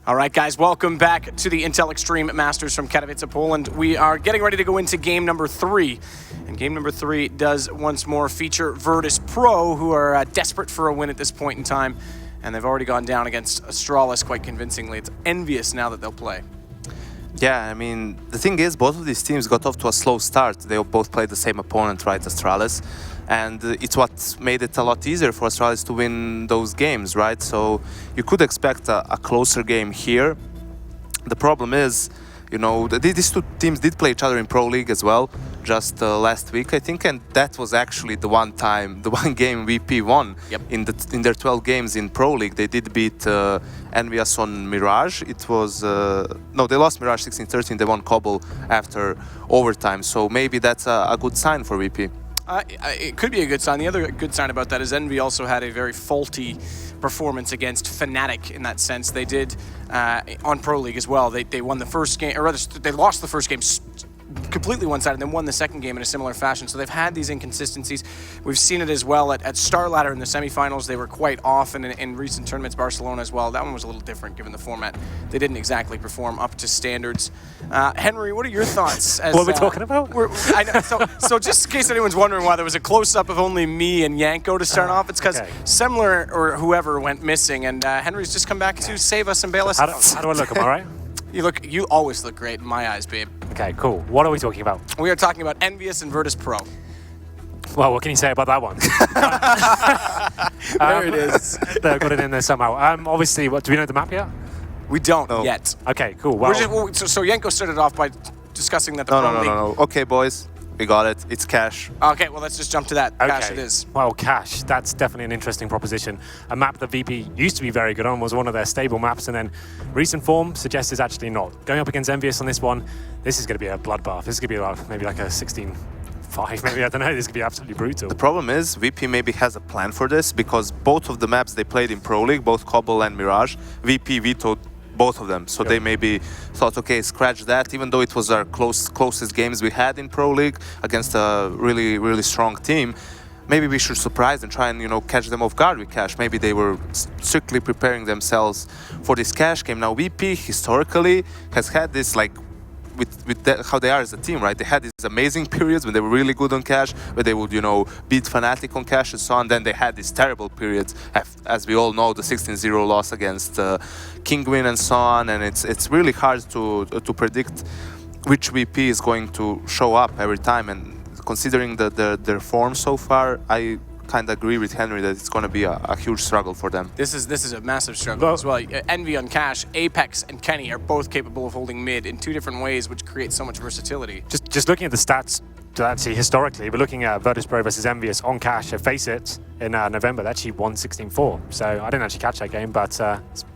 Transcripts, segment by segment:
All right, guys, welcome back to the Intel Extreme Masters from Katowice, Poland. We are getting ready to go into game number 3. And game number 3 does once more feature Virtus.Pro, who are desperate for a win at this point in time. And they've already gone down against Astralis quite convincingly. It's EnVyUs now that they'll play. Yeah, I mean, the thing is, both of these teams got off to a slow start. They both played the same opponent, right, Astralis. And it's what made it a lot easier for Astralis to win those games, right? So you could expect a closer game here. The problem is, you know, these two teams did play each other in Pro League as well, just last week, I think, and that was actually the one game VP won. Yep. In their 12 games in Pro League. They did beat EnVyUs on Mirage. It was no, they lost Mirage 16-13. They won Cobble after overtime. So maybe that's a good sign for VP. It could be a good sign. The other good sign about that is Envy also had a very faulty performance against Fnatic in that sense. They did on Pro League as well. They won the first game, or rather, they lost the first game completely one-sided, and then won the second game in a similar fashion. So they've had these inconsistencies. We've seen it as well at Star Ladder in the semifinals. They were quite off in recent tournaments, Barcelona as well. That one was a little different given the format. They didn't exactly perform up to standards. Henry, what are your thoughts? What are we talking about? I know, so just in case anyone's wondering why there was a close-up of only me and Yanko to start off, it's because Semler or whoever went missing, and Henry's just come back to save us and bail us out. How do I look? Am I right? You always look great in my eyes, babe. Okay, cool. What are we talking about? We are talking about EnVyUs and Virtus.Pro. Well, what can you say about that one? There it is. They got it in there somehow. Obviously, do we know the map yet? We don't yet. Okay, cool. Well, so Yanko started off by discussing that the No. Okay, boys. We got it. It's Cash. Okay, well, let's just jump to that. Okay. Cash it is. Well, Cash, that's definitely an interesting proposition. A map that VP used to be very good on, was one of their stable maps, and then recent form suggests it's actually not. Going up against EnVyUs on this one, this is going to be a bloodbath. This is going to be like, maybe like a 16-5, maybe, I don't know. This could be absolutely brutal. The problem is, VP maybe has a plan for this, because both of the maps they played in Pro League, both Cobble and Mirage, VP vetoed both of them. So they maybe thought, okay, scratch that, even though it was our closest games we had in Pro League against a really, really strong team. Maybe we should surprise and try and, you know, catch them off guard with Cash. Maybe they were strictly preparing themselves for this Cash game. Now, VP historically has had this, like, with how they are as a team, right? They had these amazing periods when they were really good on Cash, where they would, you know, beat Fnatic on Cash and so on. Then they had these terrible periods, as we all know, the 16-0 loss against Kingwin and so on. And it's really hard to predict which VP is going to show up every time. And considering their form so far, I kind of agree with Henry that it's going to be a huge struggle for them. This is a massive struggle as well. Envy on Cash, Apex and Kenny are both capable of holding mid in 2 different ways, which creates so much versatility. Just looking at the stats, actually historically, we're looking at Virtus.Pro versus EnVyUs on Cash. Face it, in November, they actually won 16-4. So I didn't actually catch that game, but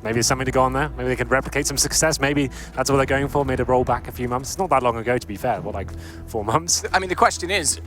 maybe there's something to go on there. Maybe they could replicate some success. Maybe that's what they're going for. Maybe roll back a few months. It's not that long ago, to be fair. What, like 4 months? I mean, the question is,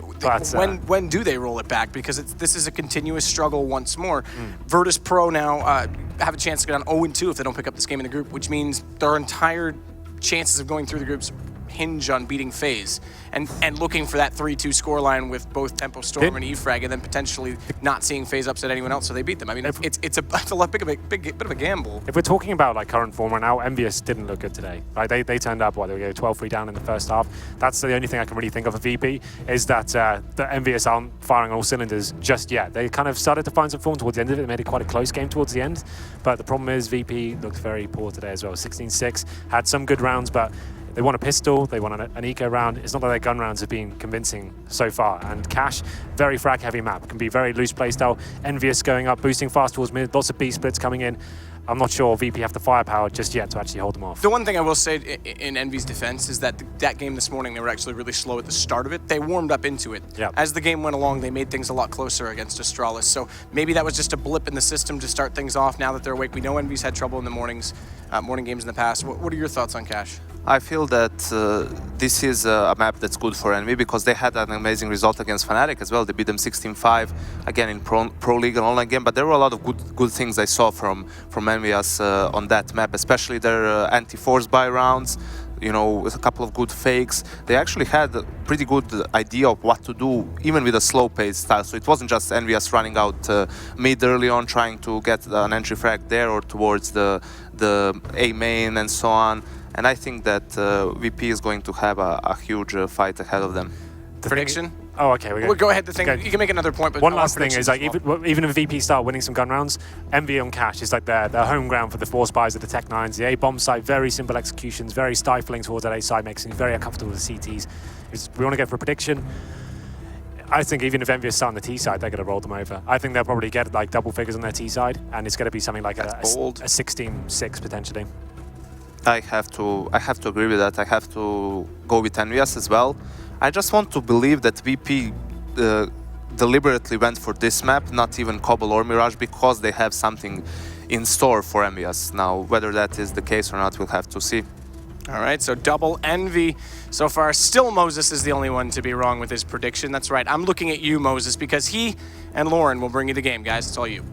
when do they roll it back? Because this is a continuous struggle once more. Virtus.Pro now have a chance to go down 0-2 if they don't pick up this game in the group, which means their entire chances of going through the groups hinge on beating FaZe and looking for that 3-2 scoreline with both Tempo Storm and eFrag, and then potentially not seeing FaZe upset anyone else, so they beat them. I mean, it's a lot bit of a gamble. If we're talking about like current form right now, EnVyUs didn't look good today. Like they turned up, they were 12-3 down in the first half. That's the only thing I can really think of for VP, is that the EnVyUs aren't firing on all cylinders just yet. They kind of started to find some form towards the end of it. They made it quite a close game towards the end, but the problem is VP looked very poor today as well. 16-6, had some good rounds, but they won a pistol, they won an eco round. It's not that their gun rounds have been convincing so far. And Cash, very frag heavy map, can be very loose playstyle. EnVyUs going up, boosting fast towards mid, lots of B splits coming in. I'm not sure VP have the firepower just yet to actually hold them off. The one thing I will say in Envy's defense is that that game this morning, they were actually really slow at the start of it. They warmed up into it. Yep. As the game went along, they made things a lot closer against Astralis. So maybe that was just a blip in the system to start things off now that they're awake. We know Envy's had trouble in the morning games in the past. What are your thoughts on Cash? I feel that this is a map that's good for Envy because they had an amazing result against Fnatic as well. They beat them 16-5 again in Pro League and online game. But there were a lot of good things I saw from EnVyUs on that map, especially their anti-force buy rounds. you know, with a couple of good fakes. They actually had a pretty good idea of what to do, even with a slow-paced style. So it wasn't just EnVyUs running out mid early on, trying to get an entry frag there or towards the A main and so on. And I think that VP is going to have a huge fight ahead of them. Prediction? Oh, okay. Well, go ahead. Okay. You can make another point, but one last thing is like even if VP start winning some gun rounds, MV on Cash is like their home ground for the 4 spies of the Tech 9s. The A bomb side, very simple executions, very stifling towards that A side, makes things very uncomfortable with the CTs. We want to go for a prediction. I think even if EnVyUs start on the T side, they're going to roll them over. I think they'll probably get like double figures on their T side, and it's going to be something like a 16-6 potentially. I have to agree with that. I have to go with EnVyUs as well. I just want to believe that VP deliberately went for this map, not even Cobble or Mirage, because they have something in store for EnVyUs. Now, whether that is the case or not, we'll have to see. All right, so double envy so far. Still, Moses is the only one to be wrong with his prediction. That's right. I'm looking at you, Moses, because he and Lauren will bring you the game, guys. It's all you.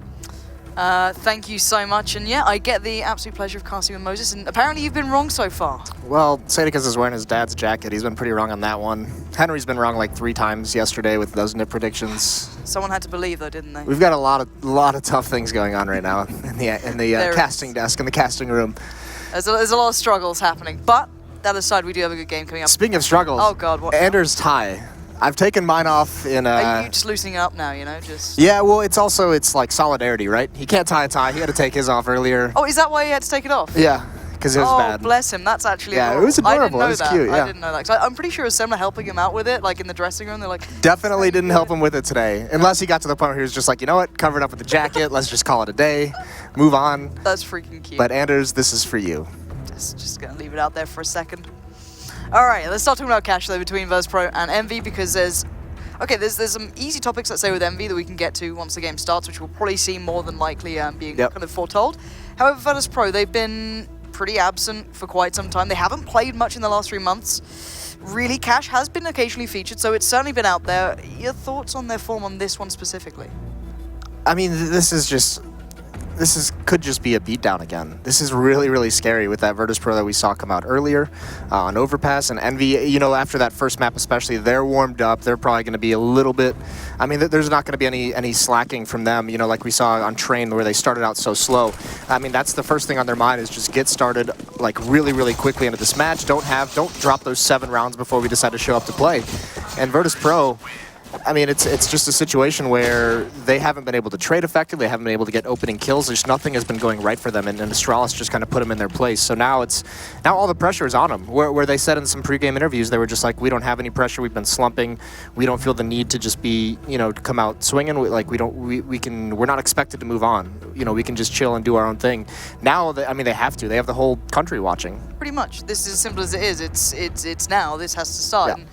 Thank you so much, and yeah, I get the absolute pleasure of casting with Moses, and apparently you've been wrong so far. Well, Sadicus is wearing his dad's jacket. He's been pretty wrong on that one. Henry's been wrong like 3 times yesterday with those nip predictions. Someone had to believe, though, didn't they? We've got a lot of tough things going on right now in the casting desk, in the casting room. There's a lot of struggles happening, but that aside, we do have a good game coming up. Speaking of struggles, oh god, what? Anders tie. I've taken mine off in Are you just loosening up now, you know, just... Yeah, well, it's like solidarity, right? He can't tie a tie. He had to take his off earlier. Oh, is that why he had to take it off? Yeah, because it was bad. Oh, bless him. That's actually Yeah, adorable. it was adorable. I didn't know it was that. cute, yeah. I didn't know that. 'Cause I'm pretty sure it was someone helping him out with it, like in the dressing room. They're like... Definitely didn't help him with it today. Unless he got to the point where he was just like, you know what? Covered up with the jacket. Let's just call it a day. Move on. That's freaking cute. But Anders, this is for you. Just gonna leave it out there for a second. Alright, let's start talking about cash though between Virtus.Pro and EnVy, because there's some easy topics, let's say, with EnVy that we can get to once the game starts, which we'll probably see more than likely being kind of foretold. However, Virtus.Pro, they've been pretty absent for quite some time. They haven't played much in the last 3 months. Really, Cash has been occasionally featured, so it's certainly been out there. Your thoughts on their form on this one specifically? I mean, could just be a beatdown again. This is really, really scary with that Virtus.Pro that we saw come out earlier on Overpass, and EnVy, you know, after that first map especially, they're warmed up. They're probably going to be a little bit, I mean, there's not going to be any slacking from them, you know, like we saw on Train where they started out so slow. I mean, that's the first thing on their mind, is just get started like really, really quickly into this match. Don't drop those 7 rounds before we decide to show up to play. And Virtus.Pro, I mean, it's just a situation where they haven't been able to trade effectively, they haven't been able to get opening kills, just nothing has been going right for them, and Astralis just kind of put them in their place. So now all the pressure is on them, where they said in some pregame interviews, they were just like, we don't have any pressure, we've been slumping, we don't feel the need to just be, you know, come out swinging, we're not expected to move on, you know, we can just chill and do our own thing. Now, I mean, they have to, they have the whole country watching. Pretty much, this is as simple as it is, it's now, this has to start. Yeah.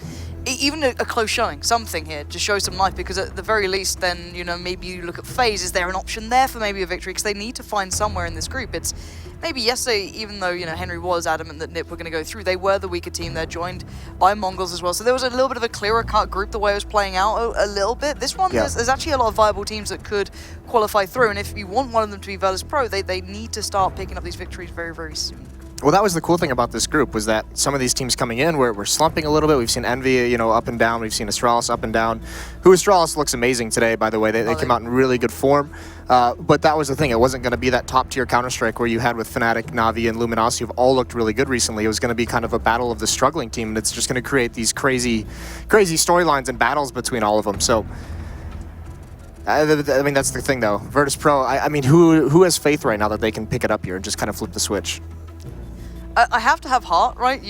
Even a close showing, something here, to show some life, because at the very least, then, you know, maybe you look at FaZe, is there an option there for maybe a victory? Because they need to find somewhere in this group. It's maybe yesterday, even though, you know, Henry was adamant that NIP were going to go through, they were the weaker team. They're joined by Mongols as well. So there was a little bit of a clearer cut group the way it was playing out a little bit. This one, there's actually a lot of viable teams that could qualify through. And if you want one of them to be Virtus.Pro, they need to start picking up these victories very, very soon. Well, that was the cool thing about this group, was that some of these teams coming in we're slumping a little bit. We've seen EnVy, you know, up and down. We've seen Astralis up and down. Astralis looks amazing today, by the way. They came out in really good form. But that was the thing. It wasn't going to be that top-tier Counter-Strike where you had with Fnatic, Na'Vi, and Luminosity, who've all looked really good recently. It was going to be kind of a battle of the struggling team, and it's just going to create these crazy storylines and battles between all of them. So, I mean, that's the thing, though. Virtus.Pro, I mean, who has faith right now that they can pick it up here and just kind of flip the switch? I have to have heart, right?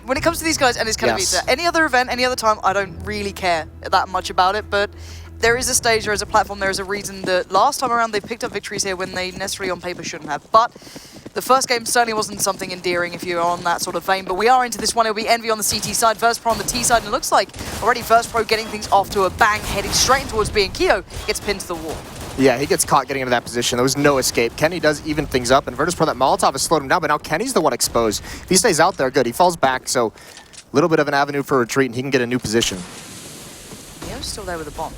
When it comes to these guys, and it's kind of any other event, any other time, I don't really care that much about it, but there is a stage, there is a platform, there is a reason that last time around they picked up victories here when they necessarily on paper shouldn't have. But the first game certainly wasn't something endearing if you're on that sort of vein, but we are into this one. It'll be EnVy on the CT side, Virtus.Pro on the T side, and it looks like already Virtus.Pro getting things off to a bang, heading straight towards B, and Keo gets pinned to the wall. Yeah, he gets caught getting into that position. There was no escape. Kenny does even things up, and Virtus.Pro, that Molotov has slowed him down, but now Kenny's the one exposed. If he stays out there, good. He falls back, so a little bit of an avenue for retreat, and he can get a new position. Neo's still there with the bomb.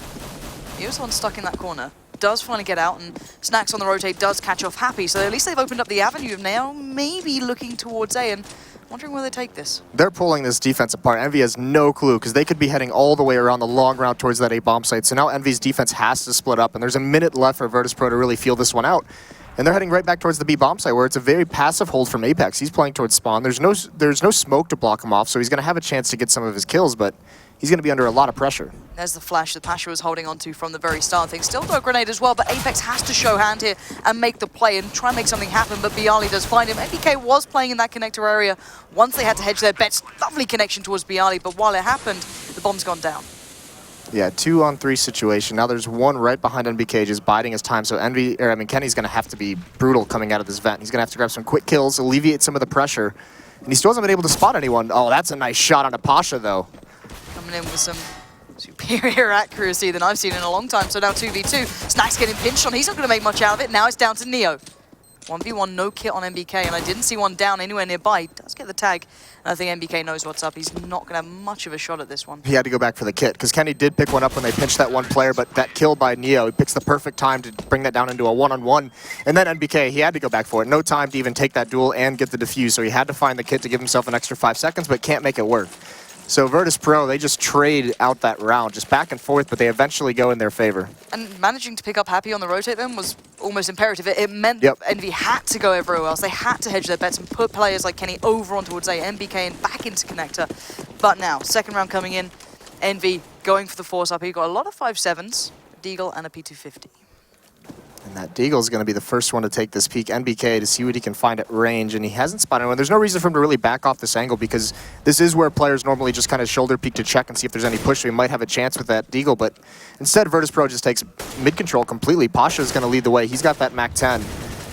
Neo's the one stuck in that corner. Does finally get out, and Snacks on the rotate does catch off Happy, so at least they've opened up the avenue of now maybe looking towards A, and Wondering where they take this. They're pulling this defense apart. Envy has no clue because they could be heading all the way around the long route towards that A bomb site. So now Envy's defense has to split up, and there's a minute left for Virtus.Pro to really feel this one out. And they're heading right back towards the B bomb site, where it's a very passive hold from Apex. He's playing towards spawn. There's no smoke to block him off, so he's going to have a chance to get some of his kills, but he's going to be under a lot of pressure. There's the flash that Pasha was holding on to from the very start of things. Still no grenade as well, but Apex has to show hand here and make the play and try and make something happen, but Bialy does find him. MBK was playing in that connector area once they had to hedge their bets. Lovely connection towards Bialy, but while it happened, the bomb's gone down. Yeah, 2-on-3 situation. Now there's one right behind NBK just biding his time, so Kenny's going to have to be brutal coming out of this vent. He's going to have to grab some quick kills, alleviate some of the pressure, and he still hasn't been able to spot anyone. Oh, that's a nice shot on a Pasha, though. Coming in with some superior accuracy than I've seen in a long time. So now 2v2. Snack's getting pinched on. He's not going to make much out of it. Now it's down to Neo. 1v1, no kit on MBK, and I didn't see one down anywhere nearby. He does get the tag, and I think MBK knows what's up. He's not going to have much of a shot at this one. He had to go back for the kit, because Kenny did pick one up when they pinched that one player, but that kill by Neo, he picks the perfect time to bring that down into a one-on-one. And then MBK, he had to go back for it. No time to even take that duel and get the defuse, so he had to find the kit to give himself an extra 5 seconds, but can't make it work. So Virtus.Pro, they just trade out that round, just back and forth, but they eventually go in their favor. And managing to pick up Happy on the rotate then was almost imperative. It meant Yep. Envy had to go everywhere else. They had to hedge their bets and put players like Kenny over on towards A, MBK and back into connector. But now, second round coming in, Envy going for the force up. He got a lot of 5.7s, a Deagle and a P250. And that Deagle's going to be the first one to take this peek, NBK, to see what he can find at range, and he hasn't spotted anyone. There's no reason for him to really back off this angle because this is where players normally just kind of shoulder peek to check and see if there's any push, so he might have a chance with that Deagle, but instead Virtus.Pro just takes mid-control completely. Pasha's going to lead the way. He's got that MAC-10.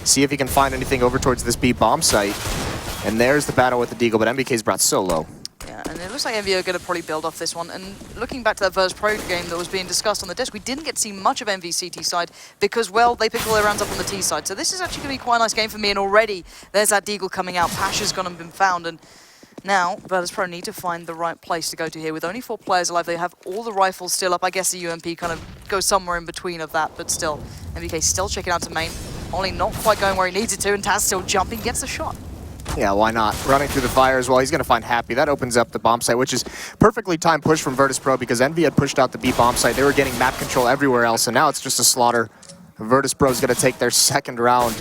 See if he can find anything over towards this B bomb site. And there's the battle with the Deagle, but MBK's brought so low. Yeah, and it looks like Envy are going to probably build off this one. And looking back to that Virtus.Pro game that was being discussed on the desk, we didn't get to see much of Envy's CT side because, well, they picked all their rounds up on the T side. So this is actually going to be quite a nice game for me. And already there's that Deagle coming out. Pasha's gone and been found. And now Virtus.Pro need to find the right place to go to here. With only 4 players alive, they have all the rifles still up. I guess the UMP kind of goes somewhere in between of that. But still, MBK still checking out to main. Only not quite going where he needs it to. And Taz still jumping, gets the shot. Yeah, why not? Running through the fire as well. He's going to find Happy. That opens up the bomb site, which is perfectly timed push from Virtus.Pro because Envy had pushed out the B bomb site. They were getting map control everywhere else, and now it's just a slaughter. Virtus.Pro is going to take their second round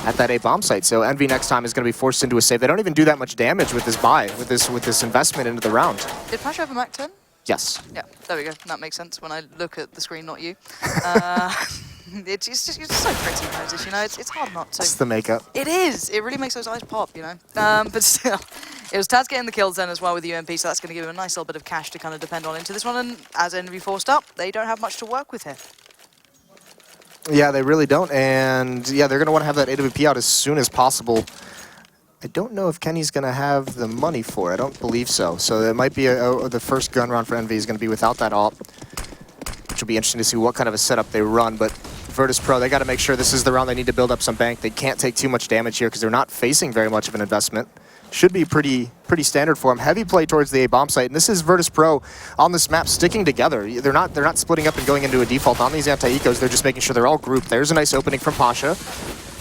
at that A bomb site. So Envy next time is going to be forced into a save. They don't even do that much damage with this buy, with this investment into the round. Did Pasha have a Mac 10? Yes. Yeah, there we go. That makes sense when I look at the screen, not you. It's so pretty, Moses, you know, it's hard not to. It's the makeup. It is. It really makes those eyes pop, you know. But still, it was Taz getting the kills then as well with UMP, so that's going to give him a nice little bit of cash to kind of depend on into this one. And as Envy forced up, they don't have much to work with here. Yeah, they really don't. And yeah, they're going to want to have that AWP out as soon as possible. I don't know if Kenny's going to have the money for it. I don't believe so. So it might be the first gun round for Envy is going to be without that AWP, which will be interesting to see what kind of a setup they run. But Virtus.Pro, they got to make sure this is the round they need to build up some bank. They can't take too much damage here because they're not facing very much of an investment. Should be pretty standard for them. Heavy play towards the A bomb site, and this is Virtus.Pro on this map sticking together. They're not splitting up and going into a default on these anti-ecos. They're just making sure they're all grouped. There's a nice opening from Pasha.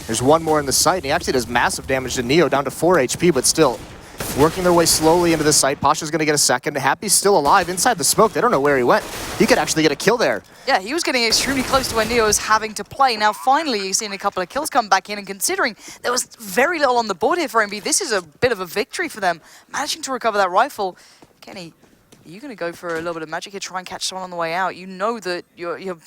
There's one more in the site, and he actually does massive damage to Neo, down to 4 HP, but still working their way slowly into the site. Pasha's going to get a second. Happy's still alive inside the smoke. They don't know where he went. He could actually get a kill there. Yeah, he was getting extremely close to where Neo was having to play. Now, finally, you've seen a couple of kills come back in, and considering there was very little on the board here for MB, this is a bit of a victory for them. Managing to recover that rifle. Kenny, are you going to go for a little bit of magic here, try and catch someone on the way out? You know that you're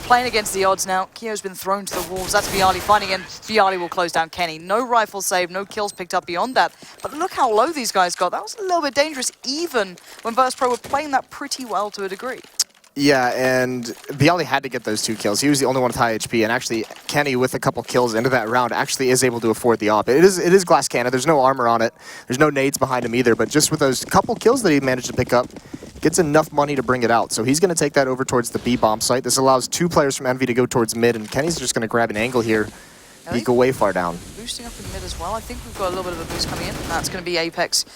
playing against the odds now. Kio's been thrown to the wolves. That's Bialy fighting, and Bialy will close down Kenny. No rifle save, no kills picked up beyond that. But look how low these guys got. That was a little bit dangerous, even when Virtus.Pro were playing that pretty well to a degree. Yeah, and Bialy had to get those 2 kills. He was the only one with high HP, and actually Kenny, with a couple kills into that round, actually is able to afford the AWP. It is glass cannon. There's no armor on it. There's no nades behind him either, but just with those couple kills that he managed to pick up, gets enough money to bring it out. So he's going to take that over towards the B bomb site. This allows 2 players from Envy to go towards mid, and Kenny's just going to grab an angle here. He go way far down. Boosting up in mid as well. I think we've got a little bit of a boost coming in. That's going to be Apex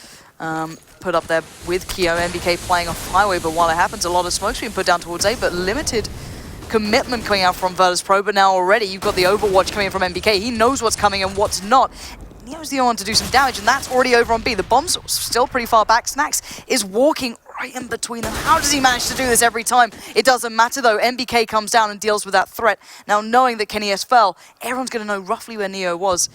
put up there with Keo. MBK playing off highway, but while it happens, a lot of smoke's being put down towards A, but limited commitment coming out from Virtus.Pro. But now already you've got the Overwatch coming in from MBK. He knows what's coming and what's not. Neo's the only one to do some damage, and that's already over on B. The bomb's still pretty far back. Snax is walking right in between them. How does he manage to do this every time? It doesn't matter, though. MBK comes down and deals with that threat. Now, knowing that Kenny S fell, everyone's going to know roughly where Neo was,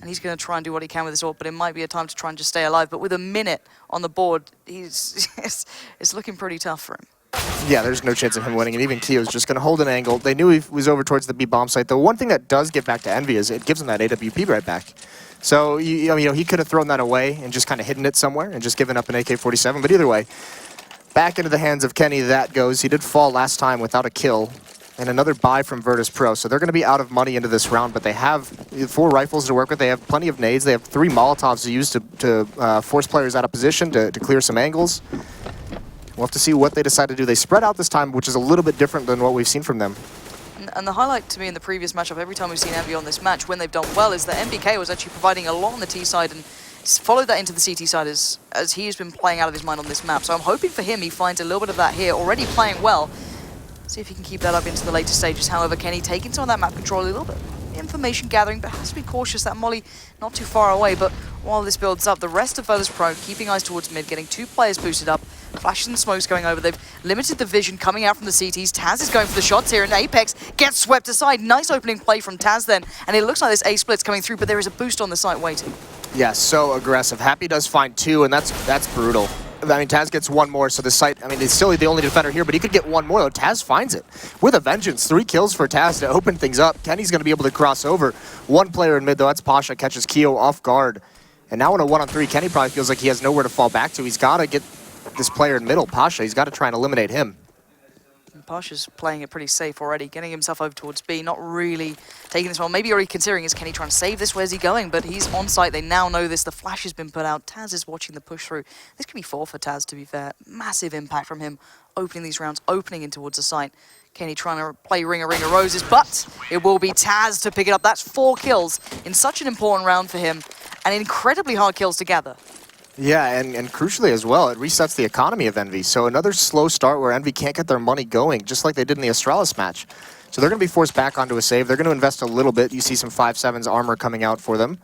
and he's going to try and do what he can with his ult, but it might be a time to try and just stay alive. But with a minute on the board, it's looking pretty tough for him. Yeah, there's no chance of him winning, and even Keo's just going to hold an angle. They knew he was over towards the B bomb site. The one thing that does get back to Envy is it gives him that AWP right back. So, he could have thrown that away and just kind of hidden it somewhere and just given up an AK-47. But either way, back into the hands of Kenny that goes. He did fall last time without a kill. And another buy from Virtus.Pro. So they're going to be out of money into this round, but they have 4 rifles to work with. They have plenty of nades. They have 3 Molotovs to use to force players out of position, to clear some angles. We'll have to see what they decide to do. They spread out this time, which is a little bit different than what we've seen from them. And the highlight to me in the previous matchup, every time we've seen Envy on this match, when they've done well, is that MBK was actually providing a lot on the T side and followed that into the CT side as he has been playing out of his mind on this map. So I'm hoping for him he finds a little bit of that here, already playing well. See if he can keep that up into the later stages. However, Kenny taking some of that map control a little bit. Information gathering, but has to be cautious. That molly not too far away, but while this builds up, the rest of Virtus.Pro keeping eyes towards mid, getting 2 players boosted up, flashes and smokes going over. They've limited the vision coming out from the CTs. Taz is going for the shots here, and Apex gets swept aside. Nice opening play from Taz then, and it looks like this A split's coming through, but there is a boost on the site waiting. Yeah, so aggressive. Happy does find 2, and that's brutal. I mean, Taz gets 1 more, so the site, it's still the only defender here, but he could get 1 more, though. Taz finds it with a vengeance. 3 kills for Taz to open things up. Kenny's going to be able to cross over. 1 player in mid, though. That's Pasha, catches Keo off guard. And now in a 1-on-3, Kenny probably feels like he has nowhere to fall back to. He's got to get this player in middle, Pasha. He's got to try and eliminate him. Pasha's playing it pretty safe already, getting himself over towards B, not really taking this one. Maybe already considering, is Kenny trying to save this? Where's he going? But he's on site. They now know this. The flash has been put out. Taz is watching the push through. This could be 4 for Taz, to be fair. Massive impact from him, opening these rounds, opening in towards the site. Kenny trying to play Ring of Roses, but it will be Taz to pick it up. That's 4 kills in such an important round for him, and incredibly hard kills to gather. Yeah, and crucially as well, it resets the economy of Envy. So another slow start where Envy can't get their money going, just like they did in the Astralis match. So they're going to be forced back onto a save. They're going to invest a little bit. You see some 5.7s armor coming out for them.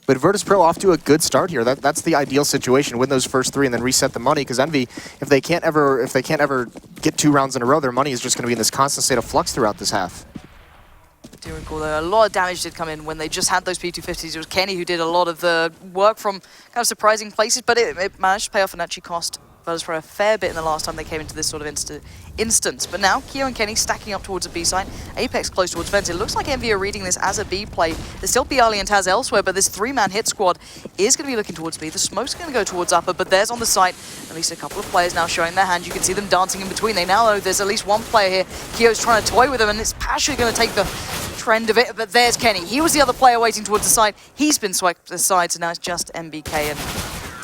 But Virtus.Pro off to a good start here. That's the ideal situation. Win those first 3 and then reset the money. Because Envy, if they can't ever get 2 rounds in a row, their money is just going to be in this constant state of flux throughout this half. I do recall though, a lot of damage did come in when they just had those P250s. It was Kenny who did a lot of the work from kind of surprising places, but it managed to pay off and actually cost Virtus.Pro a fair bit in the last time they came into this sort of instance. But now, Keo and Kenny stacking up towards a B site. Apex close towards Vent. It looks like Envy are reading this as a B play. There's still BRly and Taz elsewhere, but this 3-man hit squad is going to be looking towards B. The smoke's going to go towards upper, but there's on the site at least a couple of players now showing their hand. You can see them dancing in between. They now know there's at least 1 player here. Keo's trying to toy with them, and it's Pasha going to take the trend of it, but there's Kenny. He was the other player waiting towards the side. He's been swiped aside, so now it's just MBK, and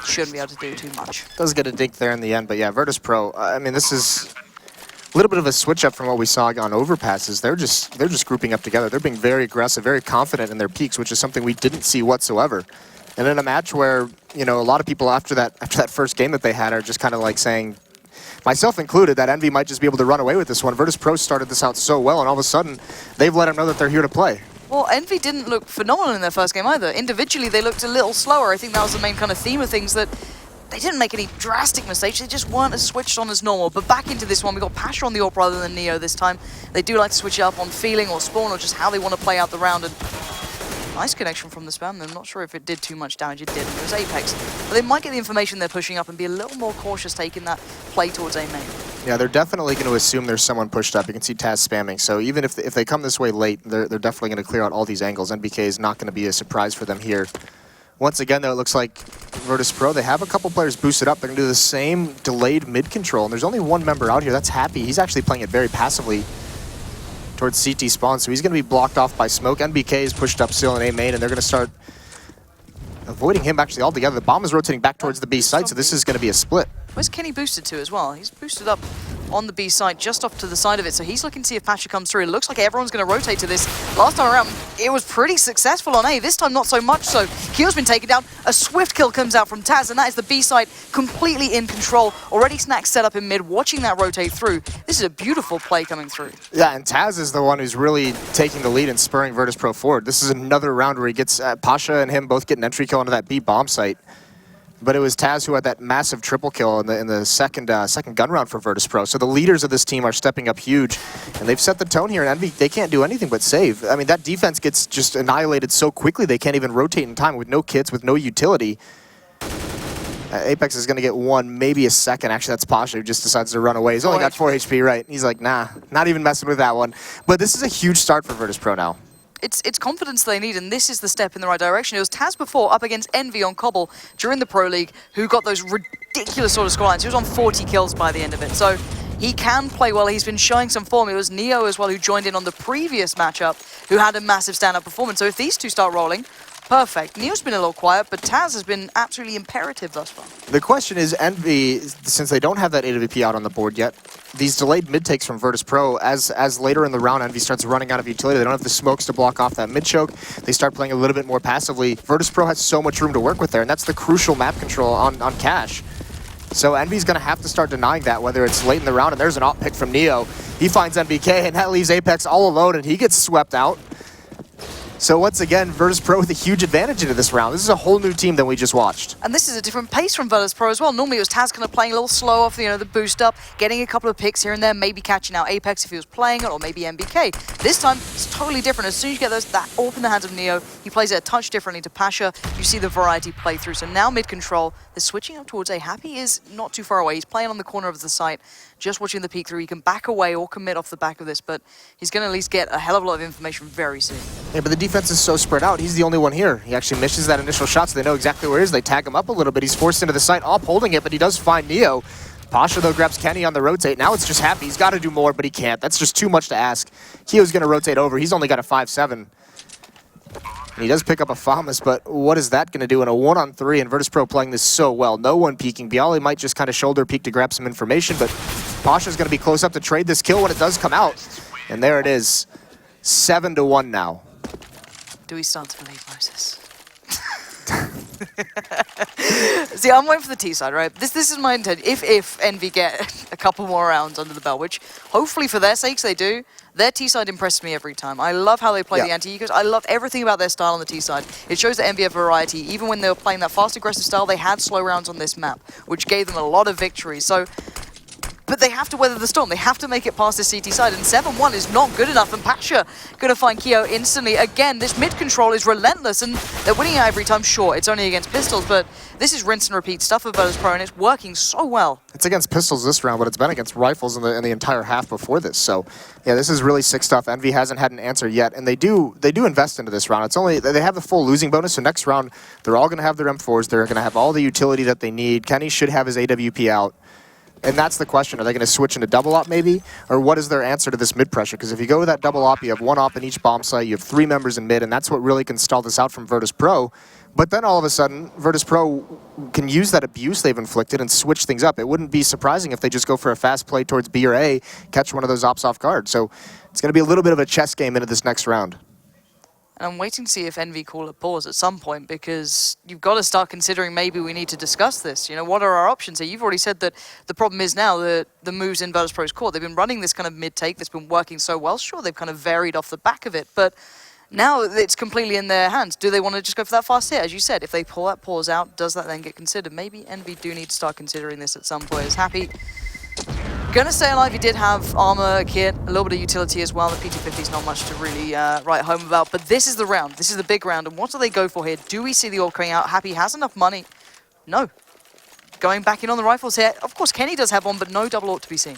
shouldn't be able to do too much. Does get a dink there in the end, but yeah, Virtus.Pro, this is a little bit of a switch up from what we saw on overpasses. They're just grouping up together. They're being very aggressive, very confident in their peaks, which is something we didn't see whatsoever. And in a match where, a lot of people after that first game that they had are just kind of like saying, myself included, that Envy might just be able to run away with this one. Virtus.Pro started this out so well, and all of a sudden, they've let them know that they're here to play. Well, Envy didn't look phenomenal in their first game either. Individually, they looked a little slower. I think that was the main kind of theme of things, that they didn't make any drastic mistakes. They just weren't as switched on as normal. But back into this one, we got Pasha on the AWP rather than Neo this time. They do like to switch it up on feeling or spawn or just how they want to play out the round. And nice connection from the spam. I'm not sure if it did too much damage. It didn't. It was Apex. But they might get the information they're pushing up and be a little more cautious taking that play towards A main. Yeah, they're definitely going to assume there's someone pushed up. You can see Taz spamming. So even if they come this way late, they're definitely going to clear out all these angles. NBK is not going to be a surprise for them here. Once again, though, it looks like Virtus.Pro, they have a couple players boosted up. They're going to do the same delayed mid control. And there's only 1 member out here. That's Happy. He's actually playing it very passively towards CT spawn. So he's going to be blocked off by smoke. NBK is pushed up still in A main, and they're going to start avoiding him actually altogether. The bomb is rotating back towards the B site, so this is going to be a split. Where's Kenny boosted to as well? He's boosted up on the B side, just off to the side of it, so he's looking to see if Pasha comes through. It looks like everyone's going to rotate to this. Last time around, it was pretty successful on A. This time, not so much so. Kyo's been taken down. A swift kill comes out from Taz, and that is the B side completely in control. Already Snack set up in mid, watching that rotate through. This is a beautiful play coming through. Yeah, and Taz is the one who's really taking the lead and spurring Virtus.Pro forward. This is another round where he gets Pasha and him both get an entry kill into that B bomb site. But it was Taz who had that massive triple kill in the second gun round for Virtus.Pro. So the leaders of this team are stepping up huge, and they've set the tone here. And Envy, they can't do anything but save. I mean, that defense gets just annihilated so quickly they can't even rotate in time with no kits, with no utility. Apex is going to get one, maybe a second. Actually, that's Pasha who just decides to run away. He's only got 4 HP, right? He's like, nah, not even messing with that one. But this is a huge start for Virtus.Pro now. It's confidence they need, and this is the step in the right direction. It was Taz before up against Envy on Cobble during the Pro League, who got those ridiculous sort of scorelines. He was on 40 kills by the end of it, so he can play well. He's been showing some form. It was Neo as well who joined in on the previous matchup, who had a massive stand-up performance. So if these two start rolling, perfect. Neo's been a little quiet, but Taz has been absolutely imperative thus far. The question is, Envy, since they don't have that AWP out on the board yet, these delayed mid takes from Virtus.Pro, as later in the round Envy starts running out of utility, they don't have the smokes to block off that mid choke, they start playing a little bit more passively. Virtus.Pro has so much room to work with there, and that's the crucial map control on Cash. So Envy's going to have to start denying that, whether it's late in the round, and there's an op pick from Neo. He finds MBK, and that leaves Apex all alone, and he gets swept out. So once again, Virtus.Pro with a huge advantage into this round. This is a whole new team than we just watched. And this is a different pace from Virtus.Pro as well. Normally it was Taz kind of playing a little slow off the boost up, getting a couple of picks here and there, maybe catching out Apex if he was playing it, or maybe MBK. This time, it's totally different. As soon as you get that AWP in the hands of Neo, he plays it a touch differently to Pasha. You see the variety play through. So now mid-control, they're switching up towards A. Happy is not too far away. He's playing on the corner of the site, just watching the peek through. He can back away or commit off the back of this, but he's going to at least get a hell of a lot of information very soon. Yeah, but the defense is so spread out. He's the only one here. He actually misses that initial shot, so they know exactly where he is. They tag him up a little bit. He's forced into the site, AWP holding it, but he does find Neo. Pasha, though, grabs Kenny on the rotate. Now it's just Happy. He's got to do more, but he can't. That's just too much to ask. Kyo's going to rotate over. He's only got a 5-7. And he does pick up a Famas, but what is that going to do in a 1-on-3? And Virtus.Pro playing this so well. No one peeking. Bialy might just kind of shoulder peek to grab some information, but Pasha's going to be close up to trade this kill when it does come out. And there it is. 7-1 now. Do we start to believe Moses? See, I'm waiting for the T side, right? This is my intent. If Envy get a couple more rounds under the belt, which hopefully for their sakes they do, their T side impresses me every time. I love how they play the anti-ecos. I love everything about their style on the T side. It shows that Envy have variety. Even when they were playing that fast aggressive style, they had slow rounds on this map, which gave them a lot of victories. So, but they have to weather the storm. They have to make it past the CT side, and 7-1 is not good enough, and Pasha gonna find Kyo instantly. Again, this mid-control is relentless, and they're winning out every time. Sure, it's only against pistols, but this is rinse and repeat stuff of Virtus.Pro, and it's working so well. It's against pistols this round, but it's been against rifles in the entire half before this. So, yeah, this is really sick stuff. Envy hasn't had an answer yet, and they do invest into this round. It's only they have the full losing bonus, so next round they're all gonna have their M4s. They're gonna have all the utility that they need. Kenny should have his AWP out. And that's the question. Are they going to switch into double op maybe? Or what is their answer to this mid pressure? Because if you go with that double op, you have one op in each bomb site, you have 3 members in mid, and that's what really can stall this out from Virtus.Pro. But then all of a sudden, Virtus.Pro can use that abuse they've inflicted and switch things up. It wouldn't be surprising if they just go for a fast play towards B or A, catch one of those ops off guard. So it's going to be a little bit of a chess game into this next round. And I'm waiting to see if Envy call a pause at some point, because you've got to start considering maybe we need to discuss this. You know, what are our options here? You've already said that the problem is now the moves in Virtus.Pro's core. They've been running this kind of mid-take that's been working so well. Sure, they've kind of varied off the back of it, but now it's completely in their hands. Do they want to just go for that fast hit? As you said, if they pull that pause out, does that then get considered? Maybe Envy do need to start considering this at some point. Is Happy gonna stay alive? He did have armor, kit, a little bit of utility as well. The PT-50 is not much to really write home about, but this is the round. This is the big round, and what do they go for here? Do we see the AWP coming out? Happy has enough money. No. Going back in on the rifles here. Of course, Kenny does have one, but no double AWP to be seen.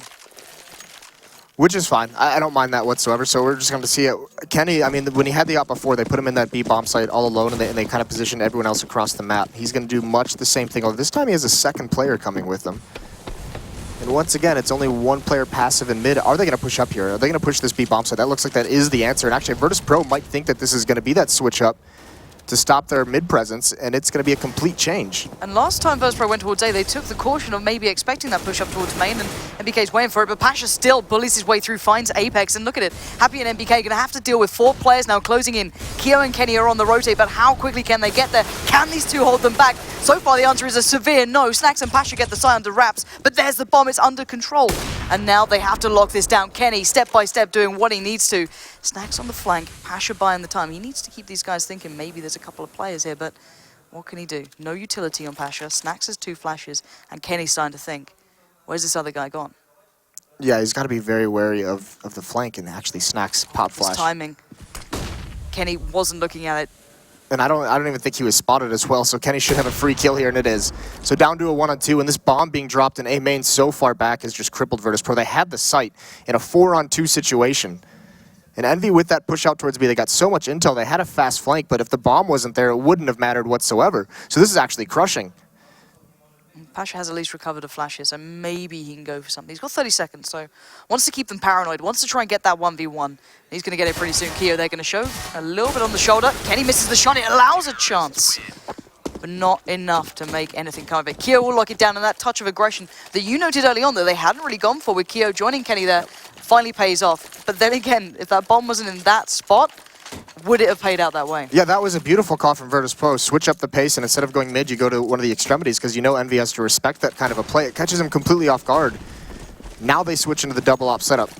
Which is fine. I don't mind that whatsoever, so we're just going to see it. Kenny, I mean, when he had the op before, they put him in that B bomb site all alone, and they kind of positioned everyone else across the map. He's going to do much the same thing, although this time he has a second player coming with him. And once again, it's only one player passive in mid. Are they going to push up here? Are they going to push this B bomb site? That looks like that is the answer. And actually, Virtus.Pro might think that this is going to be that switch up. to stop their mid presence, and it's going to be a complete change. And last time Virtus.Pro went towards A, they took the caution of maybe expecting that push up towards main, and NBK's waiting for it, but Pasha still bullies his way through, finds Apex, and look at it. Happy and NBK going to have to deal with 4 players now closing in. Keo and Kenny are on the rotate, but how quickly can they get there? Can these two hold them back? So far, the answer is a severe no. Snacks and Pasha get the side under wraps, but there's the bomb, it's under control. And now they have to lock this down. Kenny, step by step, doing what he needs to. Snacks on the flank, Pasha buying the time. He needs to keep these guys thinking maybe there's a couple of players here, but what can he do? No utility on Pasha. Snacks has 2 flashes, and Kenny's starting to think, where's this other guy gone? Yeah, he's got to be very wary of the flank, and actually Snacks pop flash. His timing. Kenny wasn't looking at it. And I don't even think he was spotted as well, so Kenny should have a free kill here, and it is. So down to a 1-on-2, and this bomb being dropped in A main so far back has just crippled Virtus.Pro. They had the site in a 4-on-2 situation. And Envy with that push out towards B, they got so much intel, they had a fast flank, but if the bomb wasn't there, it wouldn't have mattered whatsoever. So this is actually crushing. Pasha has at least recovered a flash here, so maybe he can go for something. He's got 30 seconds, so wants to keep them paranoid, wants to try and get that 1v1. He's going to get it pretty soon. Keo, they're going to show a little bit on the shoulder. Kenny misses the shot, it allows a chance, but not enough to make anything come of it. Keo will lock it down, and that touch of aggression that you noted early on that they hadn't really gone for with Keo joining Kenny there finally pays off. But then again, if that bomb wasn't in that spot, would it have paid out that way? Yeah, that was a beautiful call from Virtus.Pro. Switch up the pace, and instead of going mid, you go to one of the extremities, because you know Envy has to respect that kind of a play. It catches him completely off guard. Now they switch into the double op setup.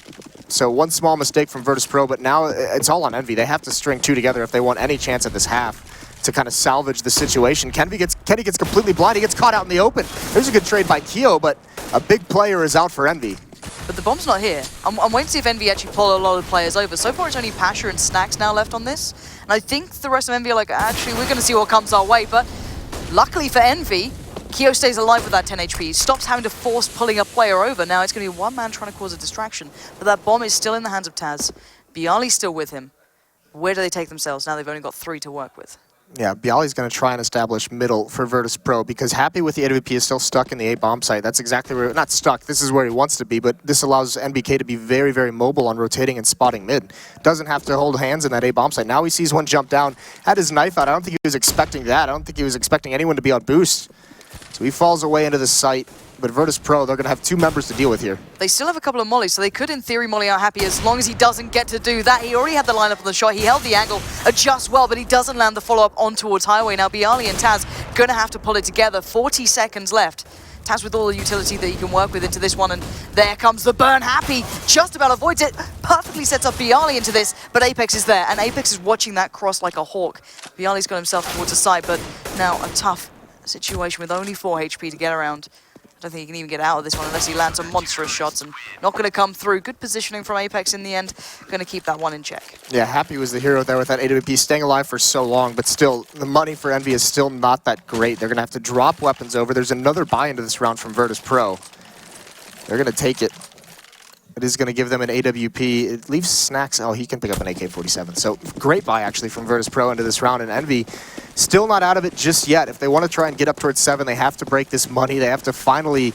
So one small mistake from Virtus.Pro, but now it's all on Envy. They have to string 2 together if they want any chance at this half to kind of salvage the situation. Kenny gets completely blind. He gets caught out in the open. There's a good trade by Keo, but a big player is out for Envy. But the bomb's not here. I'm waiting to see if Envy actually pull a lot of players over. So far, it's only Pasha and Snacks now left on this. And I think the rest of Envy are like, actually, we're going to see what comes our way. But luckily for Envy, Keo stays alive with that 10 HP. He stops having to force pulling a player over. Now it's going to be one man trying to cause a distraction. But that bomb is still in the hands of Taz. Bialy's still with him. Where do they take themselves? Now they've only got 3 to work with. Yeah, Bialy's going to try and establish middle for Virtus.Pro, because Happy with the AWP is still stuck in the A bomb site. That's exactly where, not stuck, this is where he wants to be, but this allows NBK to be very, very mobile on rotating and spotting mid. Doesn't have to hold hands in that A bomb site. Now he sees one jump down, had his knife out. I don't think he was expecting that. I don't think he was expecting anyone to be on boost. So he falls away into the site. But Virtus.Pro, they're going to have 2 members to deal with here. They still have a couple of mollies, so they could, in theory, molly out Happy as long as he doesn't get to do that. He already had the lineup on the shot. He held the angle, adjusts well, but he doesn't land the follow-up on towards Highway. Now, Bialy and Taz going to have to pull it together. 40 seconds left. Taz with all the utility that he can work with into this one, and there comes the burn. Happy just about avoids it. Perfectly sets up Bialy into this, but Apex is there, and Apex is watching that cross like a hawk. Bialy's got himself towards the side, but now a tough situation with only 4 HP to get around. I don't think he can even get out of this one unless he lands some monstrous shots, and not going to come through. Good positioning from Apex in the end. Going to keep that one in check. Yeah, Happy was the hero there with that AWP, staying alive for so long, but still, the money for Envy is still not that great. They're going to have to drop weapons over. There's another buy into this round from Virtus.Pro. They're going to take it. It is going to give them an AWP. It leaves Snacks. Oh, he can pick up an AK-47. So great buy, actually, from Virtus.Pro into this round. And Envy still not out of it just yet. If they want to try and get up towards 7, they have to break this money. They have to finally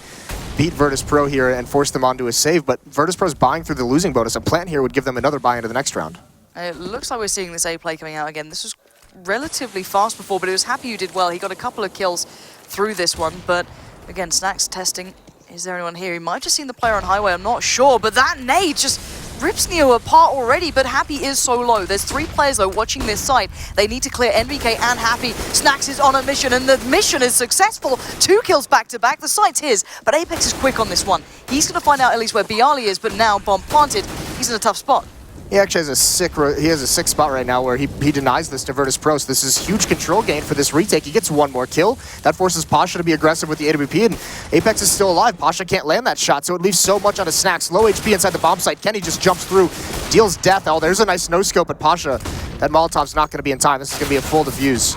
beat Virtus.Pro here and force them onto a save. But Virtus.Pro's buying through the losing bonus. A plant here would give them another buy into the next round. It looks like we're seeing this A play coming out again. This was relatively fast before, but it was Happy who did well. He got a couple of kills through this one. But again, Snacks testing. Is there anyone here? He might have just seen the player on Highway, I'm not sure, but that nade just rips Neo apart already, but Happy is so low. There's 3 players, though, watching this site. They need to clear NBK and Happy. Snacks is on a mission, and the mission is successful. 2 kills back-to-back. The site's his, but Apex is quick on this one. He's going to find out at least where Bialy is, but now, bomb planted, he's in a tough spot. He actually has a sick spot right now where he denies this to Virtus.Pro. So this is huge control gain for this retake. He gets 1 more kill. That forces Pasha to be aggressive with the AWP, and Apex is still alive. Pasha can't land that shot, so it leaves so much on his Snacks. Low HP inside the bomb site. Kenny just jumps through, deals death. Oh, there's a nice no-scope at Pasha. That Molotov's not going to be in time. This is going to be a full defuse.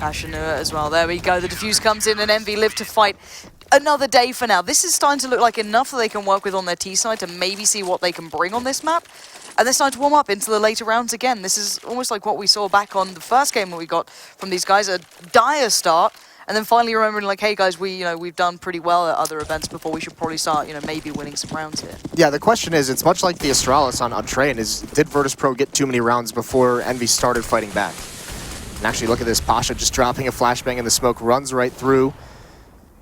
Pasha knew it as well. There we go. The defuse comes in, and Envy live to fight another day for now. This is starting to look like enough that they can work with on their T side to maybe see what they can bring on this map. And they're starting to warm up into the later rounds again. This is almost like what we saw back on the first game that we got from these guys, a dire start, and then finally remembering like, hey guys, we've done pretty well at other events before. We should probably start, maybe winning some rounds here. Yeah, the question is, it's much like the Astralis on Train, is did Virtus.Pro get too many rounds before Envy started fighting back? And actually, look at this. Pasha just dropping a flashbang in the smoke, runs right through.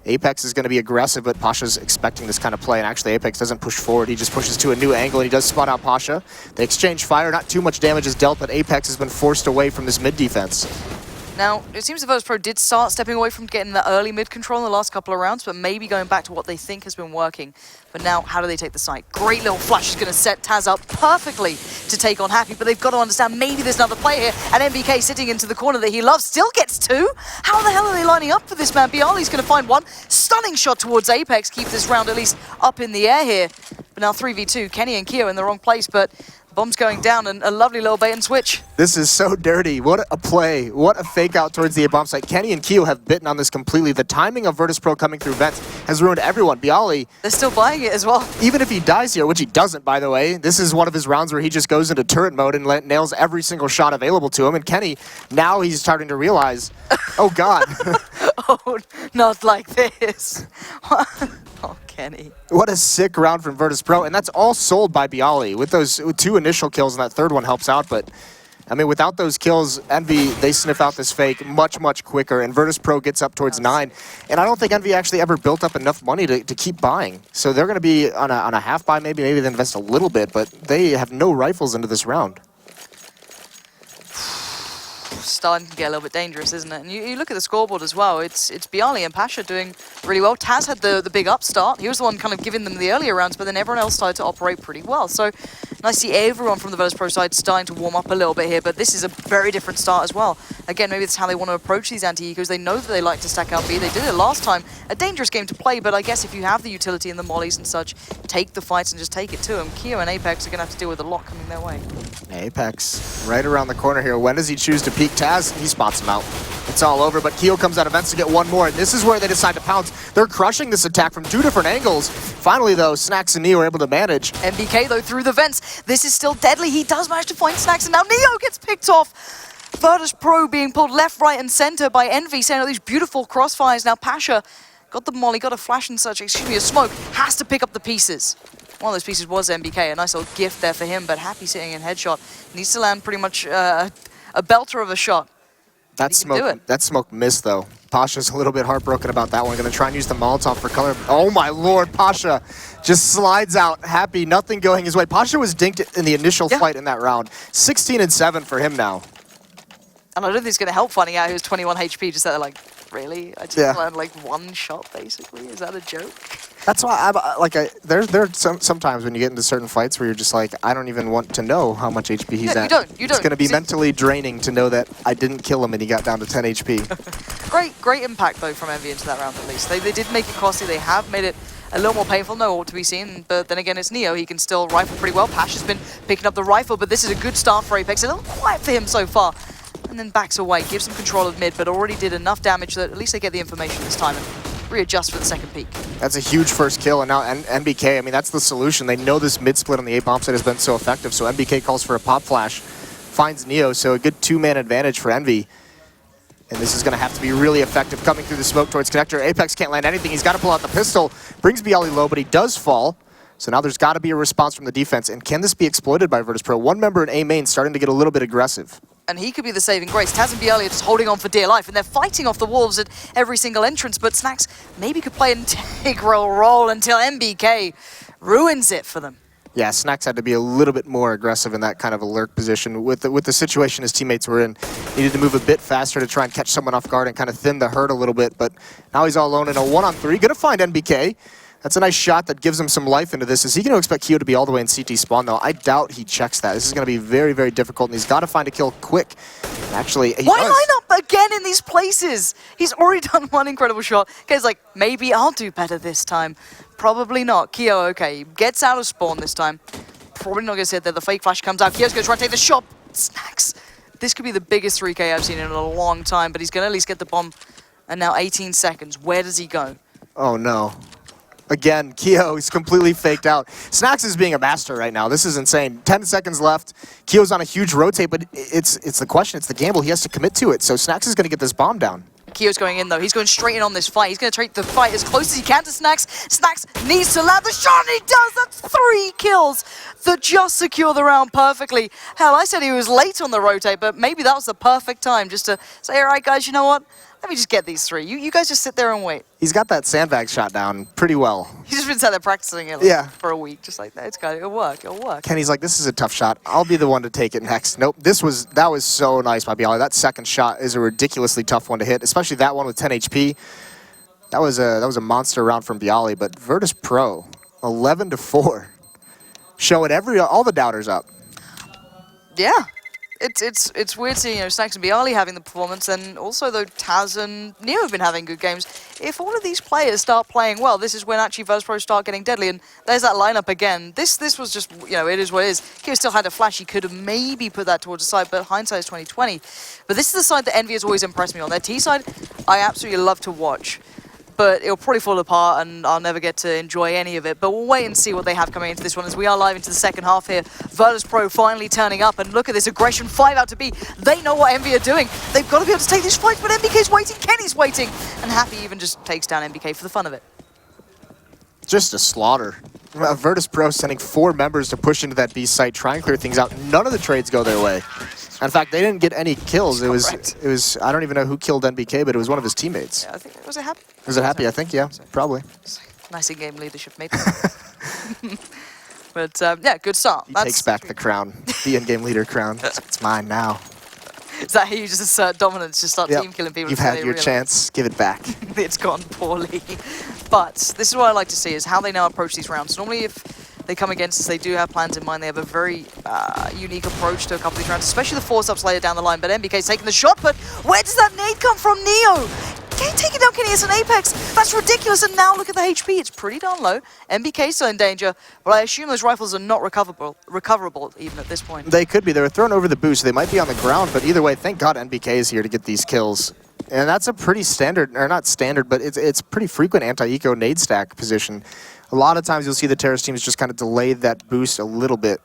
Apex is going to be aggressive, but Pasha's expecting this kind of play, and actually Apex doesn't push forward. He just pushes to a new angle, and he does spot out Pasha. They exchange fire. Not too much damage is dealt, but Apex has been forced away from this mid defense. Now, it seems the Virtus.Pro did start stepping away from getting the early mid control in the last couple of rounds, but maybe going back to what they think has been working. But now, how do they take the site? Great little flash is going to set Taz up perfectly to take on Happy, but they've got to understand maybe there's another player here, and MBK sitting into the corner that he loves still gets two. How the hell are they lining up for this, man? Bialy's going to find one. Stunning shot towards Apex, keep this round at least up in the air here. But now 3v2, Kenny and Keo in the wrong place, but bomb's going down, and a lovely little bait and switch. This is so dirty. What a play. What a fake out towards the A-bomb site. Kenny and Keo have bitten on this completely. The timing of Virtus.Pro coming through vents has ruined everyone. Bialy, They're still buying it as well. even if he dies here, which he doesn't, by the way, this is one of his rounds where he just goes into turret mode and nails every single shot available to him. And Kenny, now he's starting to realize, oh God. Oh, not like this. Oh, Kenny. What a sick round from Virtus.Pro, and that's all sold by Bialy. With those two initial kills, and that third one helps out, but I mean, without those kills, Envy, they sniff out this fake much, much quicker, and Virtus.Pro gets up towards 9. And I don't think Envy actually ever built up enough money to keep buying. So they're going to be on a half buy, maybe they invest a little bit, but they have no rifles into this round. Starting to get a little bit dangerous, isn't it? And you look at the scoreboard as well. It's Bialy and Pasha doing really well. Taz had the big upstart. He was the one kind of giving them the earlier rounds, but then everyone else started to operate pretty well. So nice to see everyone from the Virtus.Pro side starting to warm up a little bit here, but this is a very different start as well. Again, maybe that's how they want to approach these anti-ecos. They know that they like to stack out B. They did it last time. A dangerous game to play, but I guess if you have the utility and the mollies and such, take the fights and just take it to them. Keo and Apex are going to have to deal with a lot coming their way. Apex right around the corner here. When does he choose to peek Taz? He spots him out. It's all over, but Keo comes out of vents to get one more, and this is where they decide to pounce. They're crushing this attack from two different angles. Finally, though, Snacks and Neo are able to manage. MBK, though, through the vents. This is still deadly. He does manage to find Snacks, and now Neo gets picked off. Virtus.Pro being pulled left, right, and center by Envy, sending out these beautiful crossfires. Now Pasha got the molly, got a flash and such, excuse me, a smoke, has to pick up the pieces. One of those pieces was MBK, a nice little gift there for him, but Happy sitting in headshot. Needs to land pretty much a belter of a shot. That smoke missed, though. Pasha's a little bit heartbroken about that one. Going to try and use the Molotov for color. Oh, my Lord. Pasha just slides out. Happy. Nothing going his way. Pasha was dinked in the initial fight in that round. 16-7 for him now. And I don't think it's going to help finding out he was 21 HP. Just that, like, really? I just learned, like, one shot, basically? Is that a joke? That's why there are sometimes when you get into certain fights where you're just like, I don't even want to know how much HP he's at. You don't. It's going to be mentally draining to know that I didn't kill him and he got down to 10 HP. Great impact, though, from Envy into that round, at least. They did make it costly. They have made it a little more painful. No ought to be seen. But then again, it's Neo. He can still rifle pretty well. Pasha's been picking up the rifle, but this is a good start for Apex. A little quiet for him so far. And then backs away, gives him control of mid, but already did enough damage that at least they get the information this time and readjust for the second peak. That's a huge first kill, and now NBK, I mean, that's the solution. They know this mid-split on the A-bomb side has been so effective, so NBK calls for a pop flash, finds Neo, so a good two-man advantage for Envy. And this is going to have to be really effective coming through the smoke towards Connector. Apex can't land anything. He's got to pull out the pistol. Brings Bialy low, but he does fall. So now there's got to be a response from the defense. And can this be exploited by Virtus.Pro? One member in A main starting to get a little bit aggressive. And he could be the saving grace. Taz and Bialy are just holding on for dear life, and they're fighting off the wolves at every single entrance, but Snacks maybe could play an integral role until MBK ruins it for them. Yeah, Snacks had to be a little bit more aggressive in that kind of a lurk position. With the situation his teammates were in, needed to move a bit faster to try and catch someone off guard and kind of thin the herd a little bit, but now he's all alone in a 1-on-3. Gonna find NBK. That's a nice shot that gives him some life into this. Is he going to expect Keo to be all the way in CT spawn, though? I doubt he checks that. This is going to be very, very difficult, and he's got to find a kill quick. And actually, he Why does. line up again in these places? He's already done one incredible shot. Guy's like, maybe I'll do better this time. Probably not. Keo, okay, he gets out of spawn this time. Probably not going to sit there. The fake flash comes out. Keo's going to try and take the shot. Snacks. This could be the biggest 3K I've seen in a long time, but he's going to at least get the bomb. And now 18 seconds. Where does he go? Oh, no. Again, Keo is completely faked out. Snacks is being a master right now. This is insane. 10 seconds left. Keo's on a huge rotate, but it's the question. It's the gamble. He has to commit to it. So Snacks is going to get this bomb down. Kyo's going in though. He's going straight in on this fight. He's going to take the fight as close as he can to Snax. Snax needs to land the shot, and he does. That's 3 kills that just secure the round perfectly. Hell, I said he was late on the rotate, but maybe that was the perfect time just to say, all right, guys, you know what? Let me just get these 3. You guys just sit there and wait. He's got that sandbag shot down pretty well. He's just been sat there practicing it for a week, just like that. It'll work. It'll work. Kenny's like, this is a tough shot. I'll be the one to take it next. Nope, that was so nice by Bialy. That second shot is a ridiculously tough one to hit, especially that one with 10 HP. That was a monster round from Bialy, but Virtus.Pro, 11-4, showing all the doubters up. Yeah. It's weird seeing Snax and Bialy having the performance, and also though Taz and Neo have been having good games. If all of these players start playing well, this is when actually Virtus.Pro start getting deadly, and there's that lineup again. This was just, it is what it is. Kyo still had a flash, he could have maybe put that towards the side, but hindsight is 2020. But this is the side that EnVy has always impressed me on. Their T side, I absolutely love to watch. But it'll probably fall apart and I'll never get to enjoy any of it. But we'll wait and see what they have coming into this one as we are live into the second half here. Virtus.Pro finally turning up, and look at this aggression, 5 out to B. They know what EnVy are doing. They've got to be able to take this fight, but MBK's waiting, Kenny's waiting. And Happy even just takes down MBK for the fun of it. Just a slaughter. Virtus.Pro sending 4 members to push into that B site, try and clear things out. None of the trades go their way. In fact, they didn't get any kills. It was I don't even know who killed NBK, but it was one of his teammates. Yeah, I think, was it Happy? Was it Happy? I think, yeah, probably. Nice in-game leadership, maybe. But yeah, good start. He takes back the crown, the in-game leader crown. It's mine now. Is that how you just assert dominance, just start team killing people? You've had your chance, give it back. It's gone poorly. But this is what I like to see, is how they now approach these rounds. Normally if they come against us, they do have plans in mind. They have a very unique approach to a couple of these rounds, especially the force-ups later down the line. But MBK's taking the shot, but where does that nade come from? Neo! Taking down Kenny as an Apex. That's ridiculous, and now look at the HP. It's pretty darn low. MBK's still in danger, but I assume those rifles are not recoverable even at this point. They could be. They were thrown over the boost. They might be on the ground, but either way, thank God NBK is here to get these kills. And that's a pretty standard, or not standard, but it's pretty frequent anti-eco nade stack position. A lot of times you'll see the terrorist teams just kind of delay that boost a little bit.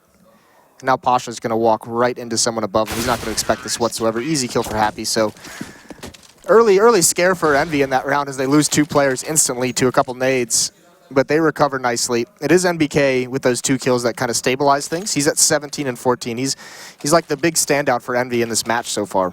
Now Pasha's going to walk right into someone above him. He's not going to expect this whatsoever. Easy kill for Happy. So early scare for EnVy in that round as they lose 2 players instantly to a couple nades. But they recover nicely. It is NBK with those 2 kills that kind of stabilize things. He's at 17 and 14. He's like the big standout for EnVy in this match so far.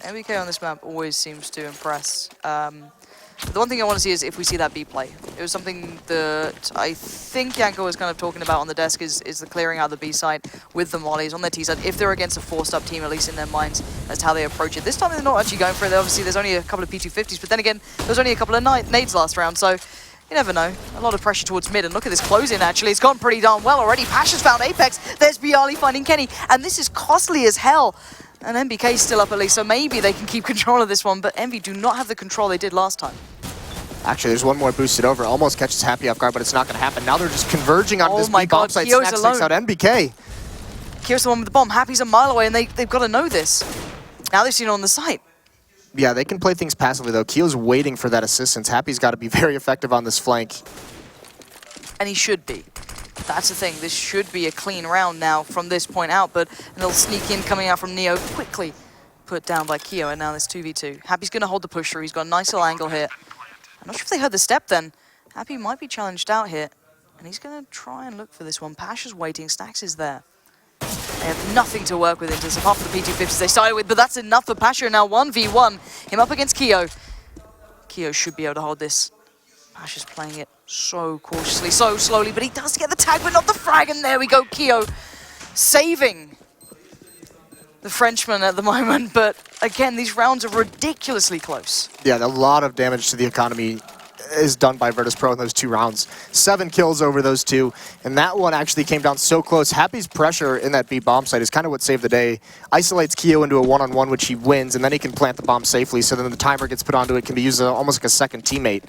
MBK on this map always seems to impress. The one thing I want to see is if we see that B play. It was something that I think Yanko was kind of talking about on the desk, is the clearing out the B side with the mollies on their T side. If they're against a forced-up team, at least in their minds, that's how they approach it. This time they're not actually going for it. Obviously, there's only a couple of P250s, but then again, there's only a couple of nades last round, so you never know. A lot of pressure towards mid, and look at this close-in, actually. It's gone pretty darn well already. Pasha's found Apex. There's Bialy finding Kenny, and this is costly as hell. And MBK's still up at least, so maybe they can keep control of this one, but EnVy do not have the control they did last time. Actually, there's one more boosted over. Almost catches Happy off guard, but it's not going to happen. Now they're just converging on this bomb site. Snax takes out NBK. Kyo's the one with the bomb. Happy's a mile away, and they've got to know this. Now they've seen it on the site. Yeah, they can play things passively, though. Keel's waiting for that assistance. Happy's got to be very effective on this flank. And he should be. That's the thing. This should be a clean round now from this point out, but a little sneak in coming out from Neo, quickly put down by Kyo, and now there's 2v2. Happy's going to hold the push through. He's got a nice little angle here. I'm not sure if they heard the step then. Happy might be challenged out here, and he's going to try and look for this one. Pasha's waiting. Snax is there. They have nothing to work with into this, apart from the P250s they started with, but that's enough for Pasha. Now 1v1, him up against Kyo. Kyo should be able to hold this. Pasha's playing it so cautiously, so slowly, but he does get the tag, but not the frag, and there we go, Kyo saving the Frenchman at the moment, but again, these rounds are ridiculously close. Yeah, a lot of damage to the economy is done by Virtus.Pro in those 2 rounds. 7 kills over those 2, and that one actually came down so close. Happy's pressure in that B bomb site is kind of what saved the day. Isolates Kyo into a one-on-one, which he wins, and then he can plant the bomb safely, so then the timer gets put onto it, can be used as almost like a second teammate.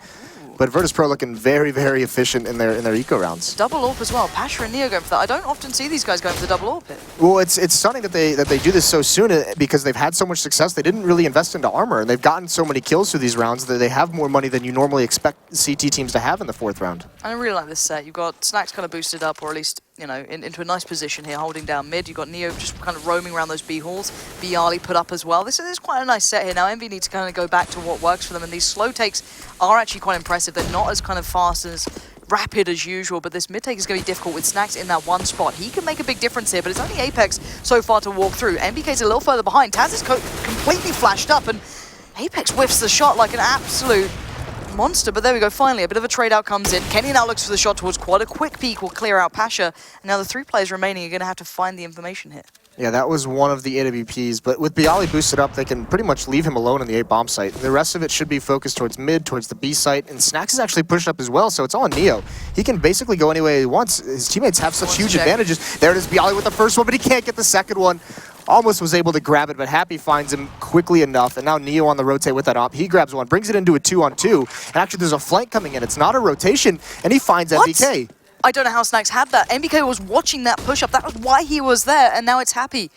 But Virtus.Pro looking very, very efficient in their eco rounds. Double AWP as well. Pasha and Neo going for that. I don't often see these guys going for the double AWP hit. Well, it's stunning that they do this so soon because they've had so much success. They didn't really invest into armor, and they've gotten so many kills through these rounds that they have more money than you normally expect CT teams to have in the 4th round. I really like this set. You've got Snax kind of boosted up, or at least you know, into a nice position here, holding down mid. You've got Neo just kind of roaming around those B halls. byali put up as well. This is quite a nice set here. Now EnVy needs to kind of go back to what works for them, and these slow takes are actually quite impressive. They're not as kind of fast as rapid as usual, but this mid take is going to be difficult with Snax in that one spot. He can make a big difference here, but it's only Apex so far to walk through. NBK's a little further behind. Taz is completely flashed up, and Apex whiffs the shot like an absolute monster. But there we go, finally, a bit of a trade out comes in. Kenny now looks for the shot towards quad. A quick peek will clear out Pasha, and now the 3 players remaining are going to have to find the information here. Yeah, that was one of the AWPs, but with byali boosted up, they can pretty much leave him alone in the A bomb site. The rest of it should be focused towards mid, towards the B site, and Snax is actually pushed up as well, so it's all on Neo. He can basically go any way he wants. His teammates have such huge advantages. There it is, byali with the first one, but he can't get the second one. Almost was able to grab it, but Happy finds him quickly enough, and now Neo on the rotate with that op. He grabs one, brings it into a 2-on-2, and actually there's a flank coming in. It's not a rotation, and he finds NBK. I don't know how Snax had that. NBK was watching that push-up. That was why he was there, and now it's Happy.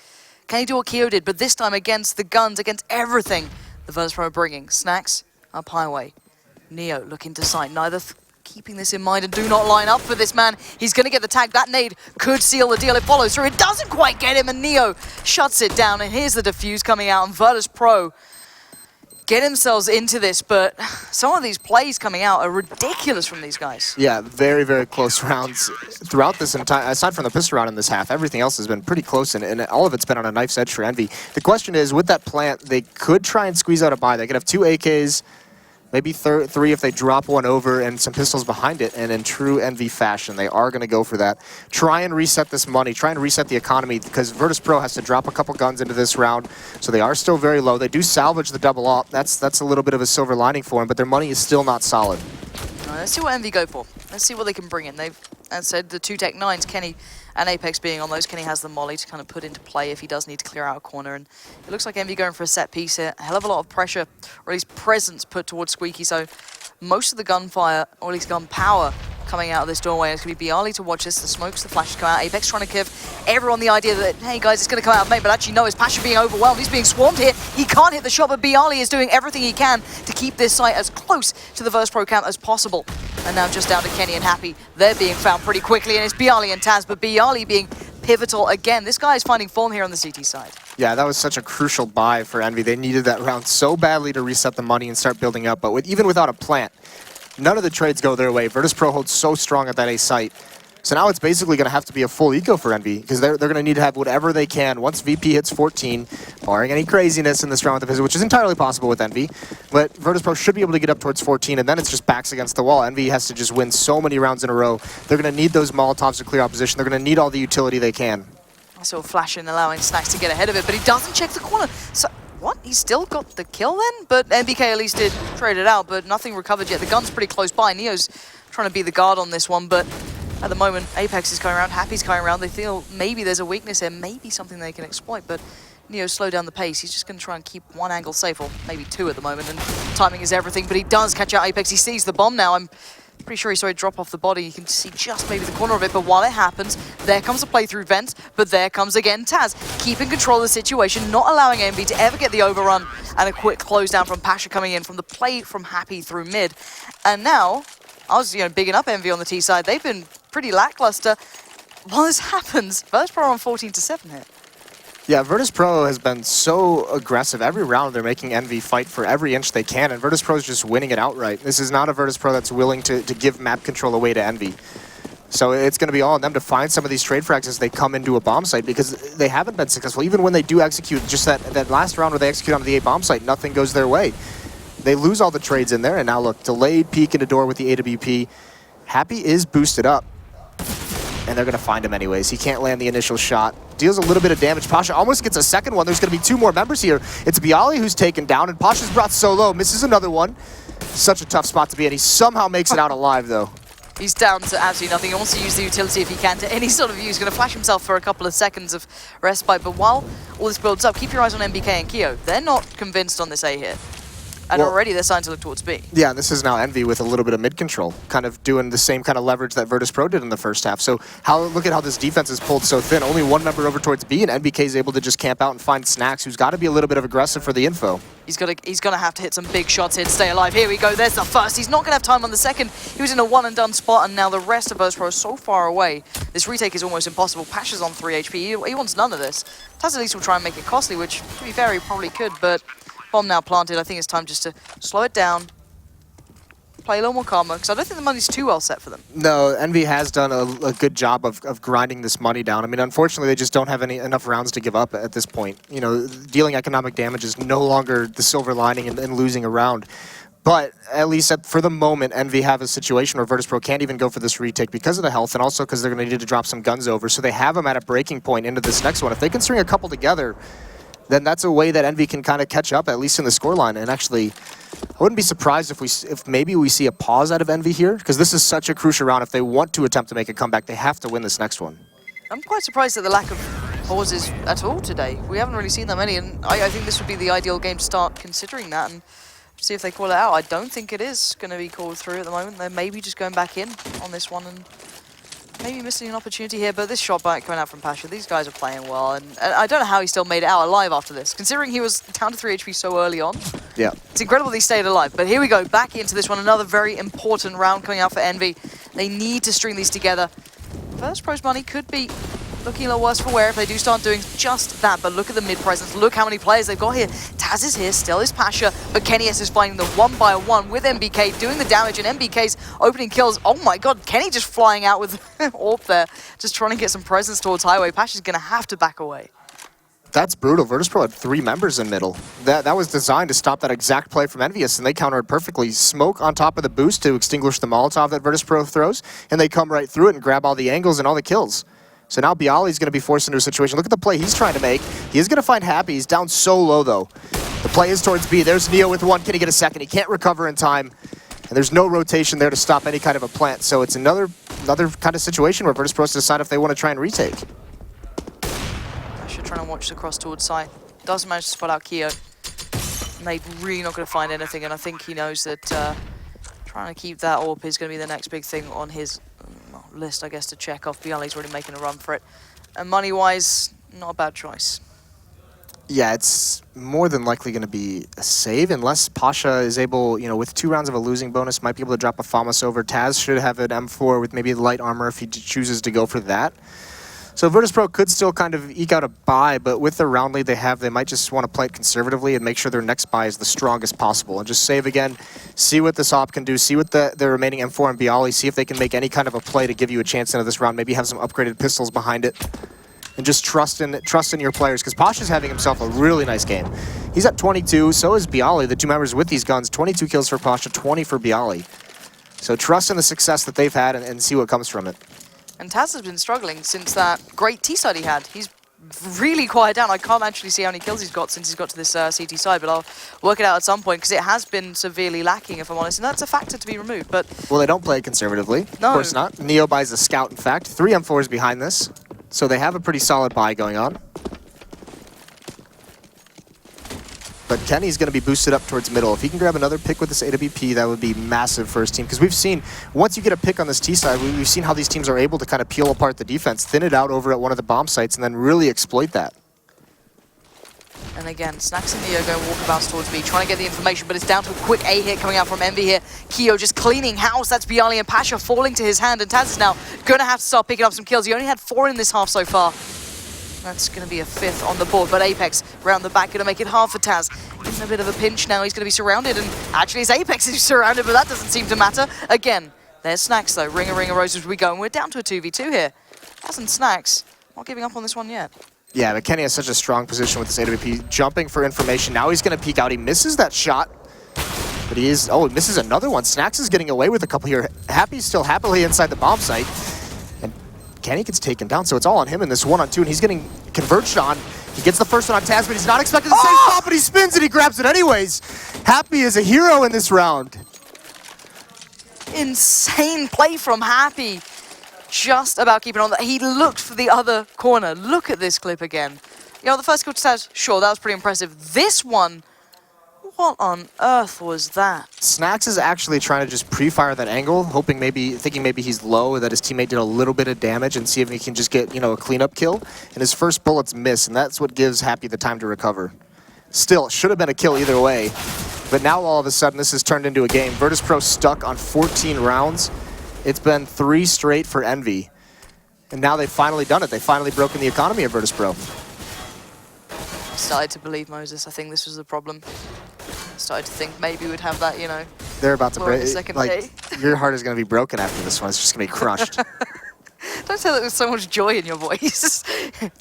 Can he do what Keo did? But this time against the guns, against everything the Virtus.Pro are bringing. Snax up highway. Neo looking to sight. Neither keeping this in mind, and do not line up for this man. He's going to get the tag. That nade could seal the deal. It follows through. It doesn't quite get him, and Neo shuts it down. And here's the defuse coming out, and Virtus.Pro get themselves into this, but some of these plays coming out are ridiculous from these guys. Yeah, very, very close rounds throughout this entire, aside from the pistol round in this half, everything else has been pretty close, and all of it's been on a knife's edge for EnVy. The question is, with that plant, they could try and squeeze out a buy. They could have 2 AKs, maybe 3 if they drop one over, and some pistols behind it, and in true EnVy fashion, they are going to go for that. Try and reset this money, try and reset the economy, because Virtus.Pro has to drop a couple guns into this round, so they are still very low. They do salvage the double op. That's a little bit of a silver lining for them, but their money is still not solid. Let's see what EnVy go for. Let's see what they can bring in. They've, as said, the 2 Tech 9s, Kenny and Apex being on those. Kenny has the molly to kind of put into play if he does need to clear out a corner, and it looks like EnVy going for a set piece here. A hell of a lot of pressure, or at least presence, put towards Squeaky, so most of the gunfire, or at least gun power, coming out of this doorway. It's going to be byali to watch this. The smokes, the flashes come out. Apex trying to give everyone the idea that, hey guys, it's going to come out of main, but actually no, it's Pasha being overwhelmed. He's being swarmed here. He can't hit the shot, but byali is doing everything he can to keep this site as close to the Virtus.Pro camp as possible. And now just down to Kenny and Happy. They're being found pretty quickly, and it's byali and Taz, but byali being pivotal again. This guy is finding form here on the CT side. Yeah, that was such a crucial buy for EnVy. They needed that round so badly to reset the money and start building up, but even without a plant, none of the trades go their way. Virtus.Pro holds so strong at that A site. So now it's basically going to have to be a full eco for EnVy, because they're going to need to have whatever they can once VP hits 14, barring any craziness in this round with the visit, which is entirely possible with EnVy. But Virtus.Pro should be able to get up towards 14, and then it's just backs against the wall. EnVy has to just win so many rounds in a row. They're going to need those Molotovs to clear opposition. They're going to need all the utility they can. Also flashing, allowing Snax to get ahead of it, but he doesn't check the corner. So, what? He's still got the kill then? But NBK at least did trade it out, but nothing recovered yet. The gun's pretty close by. Neo's trying to be the guard on this one, but at the moment, Apex is going around, Happy's going around. They feel maybe there's a weakness here, maybe something they can exploit, but Neo slow down the pace. He's just going to try and keep one angle safe, or maybe 2 at the moment, and timing is everything, but he does catch out Apex. He sees the bomb now. I'm pretty sure he saw it drop off the body. You can see just maybe the corner of it, but while it happens, there comes a play through vents, but there comes again Taz, keeping control of the situation, not allowing EnVy to ever get the overrun, and a quick close down from Pasha coming in from the play from Happy through mid. And now, I was bigging up EnVy on the T side. They've been pretty lackluster. While this happens, Virtus.Pro on 14-7 here. Yeah, Virtus.Pro has been so aggressive. Every round they're making EnVy fight for every inch they can, and Virtus.Pro is just winning it outright. This is not a Virtus.Pro that's willing to give map control away to EnVy. So it's going to be all on them to find some of these trade frags as they come into a bomb site, because they haven't been successful. Even when they do execute, just that last round where they execute on the A bomb site, nothing goes their way. They lose all the trades in there, and now look, delayed peek into door with the AWP. Happy is boosted up, and they're going to find him anyways. He can't land the initial shot. Deals a little bit of damage. Pasha almost gets a second one. There's going to be 2 more members here. It's byali who's taken down, and Pasha's brought so low. Misses another one. Such a tough spot to be in. He somehow makes it out alive, though. He's down to absolutely nothing. He wants to use the utility if he can to any sort of use. He's going to flash himself for a couple of seconds of respite. But while all this builds up, keep your eyes on NBK and Keo. They're not convinced on this A here. And Well- already they're starting to look towards B. Yeah, and this is now Envy with a little bit of mid control, kind of doing the same kind of leverage that Virtus.Pro did in the first half. So look at how this defense is pulled so thin. Only one member over towards B, and NBK is able to just camp out and find Snacks, who's got to be a little bit of aggressive for the info. He's gonna have to hit some big shots here to stay alive. Here we go, there's the first. He's not gonna have time on the second. He was in a one and done spot, and now the rest of Virtus.Pro is so far away. This retake is almost impossible. Pasha's on 3 HP, he wants none of this. Taz at least will try and make it costly, which to be fair, he probably could, but bomb now planted. I think it's time just to slow it down, play a little more calmer, because I don't think the money's too well set for them. No, Envy has done a good job of grinding this money down. I mean, unfortunately, they just don't have enough rounds to give up at this point. You know, dealing economic damage is no longer the silver lining in losing a round. But at least for the moment, Envy have a situation where Virtus.Pro can't even go for this retake because of the health, and also because they're going to need to drop some guns over. So they have them at a breaking point into this next one. If they can string a couple together, then that's a way that Envy can kind of catch up, at least in the scoreline. And actually, I wouldn't be surprised if maybe we see a pause out of Envy here, because this is such a crucial round. If they want to attempt to make a comeback, they have to win this next one. I'm quite surprised at the lack of pauses at all today. We haven't really seen that many, and I think this would be the ideal game to start considering that and see if they call it out. I don't think it is going to be called through at the moment. They're maybe just going back in on this one and maybe missing an opportunity here, but this shot back coming out from Pasha, these guys are playing well, and I don't know how he still made it out alive after this, considering he was down to 3 HP so early on. Yeah. It's incredible he stayed alive, but here we go, back into this one, another very important round coming out for Envy. They need to string these together. Virtus.Pro's money could be looking a little worse for wear if they do start doing just that, but look at the mid presence, look how many players they've got here. Taz is here, still is Pasha, but KennyS is finding the 1-by-1 with MBK, doing the damage, and MBK's opening kills. Oh my god, Kenny just flying out with Orb there, just trying to get some presence towards Highway. Pasha's gonna have to back away. That's brutal. Virtus.Pro had 3 members in middle. That was designed to stop that exact play from EnVyUs, and they countered perfectly. Smoke on top of the boost to extinguish the Molotov that Virtus.Pro throws, and they come right through it and grab all the angles and all the kills. So now Bialy's going to be forced into a situation. Look at the play he's trying to make. He is going to find Happy. He's down so low, though. The play is towards B. There's Neo with 1. Can he get a second? He can't recover in time. And there's no rotation there to stop any kind of a plant. So it's another kind of situation where Virtus.Pro has to decide if they want to try and retake. Pasha trying to watch the cross towards side. Doesn't manage to spot out Keo. And they're really not going to find anything, and I think he knows that trying to keep that AWP is going to be the next big thing on his list, I guess, to check off. Bialy's already making a run for it. And money-wise, not a bad choice. Yeah, it's more than likely going to be a save, unless Pasha is able, you know, with 2 rounds of a losing bonus, might be able to drop a FAMAS over. Taz should have an M4 with maybe light armor if he chooses to go for that. So Virtus.Pro could still kind of eke out a buy, but with the round lead they have, they might just want to play it conservatively and make sure their next buy is the strongest possible. And just save again, see what this op can do, see what the remaining M4 and Bialy, see if they can make any kind of a play to give you a chance into this round, maybe have some upgraded pistols behind it. And just trust in your players, because Pasha's having himself a really nice game. He's at 22, so is Bialy, the 2 members with these guns. 22 kills for Pasha, 20 for Bialy. So trust in the success that they've had and see what comes from it. And Taz has been struggling since that great T-side he had. He's really quiet down. I can't actually see how many kills he's got since he's got to this CT side, but I'll work it out at some point, because it has been severely lacking, if I'm honest, and that's a factor to be removed. But well, they don't play it conservatively. No. Of course not. Neo buys a scout, in fact. 3 M4s behind this. So they have a pretty solid buy going on. But Kenny's going to be boosted up towards middle. If he can grab another pick with this AWP, that would be massive for his team. Because we've seen, once you get a pick on this T side, we've seen how these teams are able to kind of peel apart the defense, thin it out over at one of the bomb sites, and then really exploit that. And again, Snacks and Neo going walkabouts towards B, trying to get the information, but it's down to a quick A hit coming out from Envy here. Keo just cleaning house. That's Bialy and Pasha falling to his hand, and Taz is now going to have to start picking up some kills. He only had 4 in this half so far. That's going to be a 5th on the board, but Apex round the back going to make it hard for Taz. In a bit of a pinch now, he's going to be surrounded, and actually his Apex is surrounded, but that doesn't seem to matter. Again, there's Snacks though. Ring a roses we go, and we're down to a 2v2 here. Taz and Snacks not giving up on this one yet. Yeah, but Kenny has such a strong position with this AWP, jumping for information. Now he's going to peek out. He misses that shot, but he is, oh, he misses another one. Snacks is getting away with a couple here. Happy's still happily inside the bomb site, and Kenny gets taken down, so it's all on him in this 1-on-2, and he's getting converged on. He gets the first one on Taz, but he's not expecting the same spot, but he spins and he grabs it anyways. Happy is a hero in this round. Insane play from Happy. Just about keeping on that. He looked for the other corner. Look at this clip again. You know, the first kill to Taz, sure, that was pretty impressive. This one, What on earth was that? Snacks is actually trying to just pre-fire that angle, thinking maybe he's low, that his teammate did a little bit of damage, and see if he can just get, a cleanup kill. And his first bullets miss, and that's what gives Happy the time to recover. Still, it should have been a kill either way. But now all of a sudden, this has turned into a game. Virtus.Pro stuck on 14 rounds. It's been 3 straight for Envy. And now they've finally done it. They've finally broken the economy of Virtus.Pro. Started to believe Moses. I think this was the problem. Started to think maybe we'd have that, They're about to more of break. a second Like, day. your heart is going to be broken after this one. It's just going to be crushed. Don't say that with so much joy in your voice.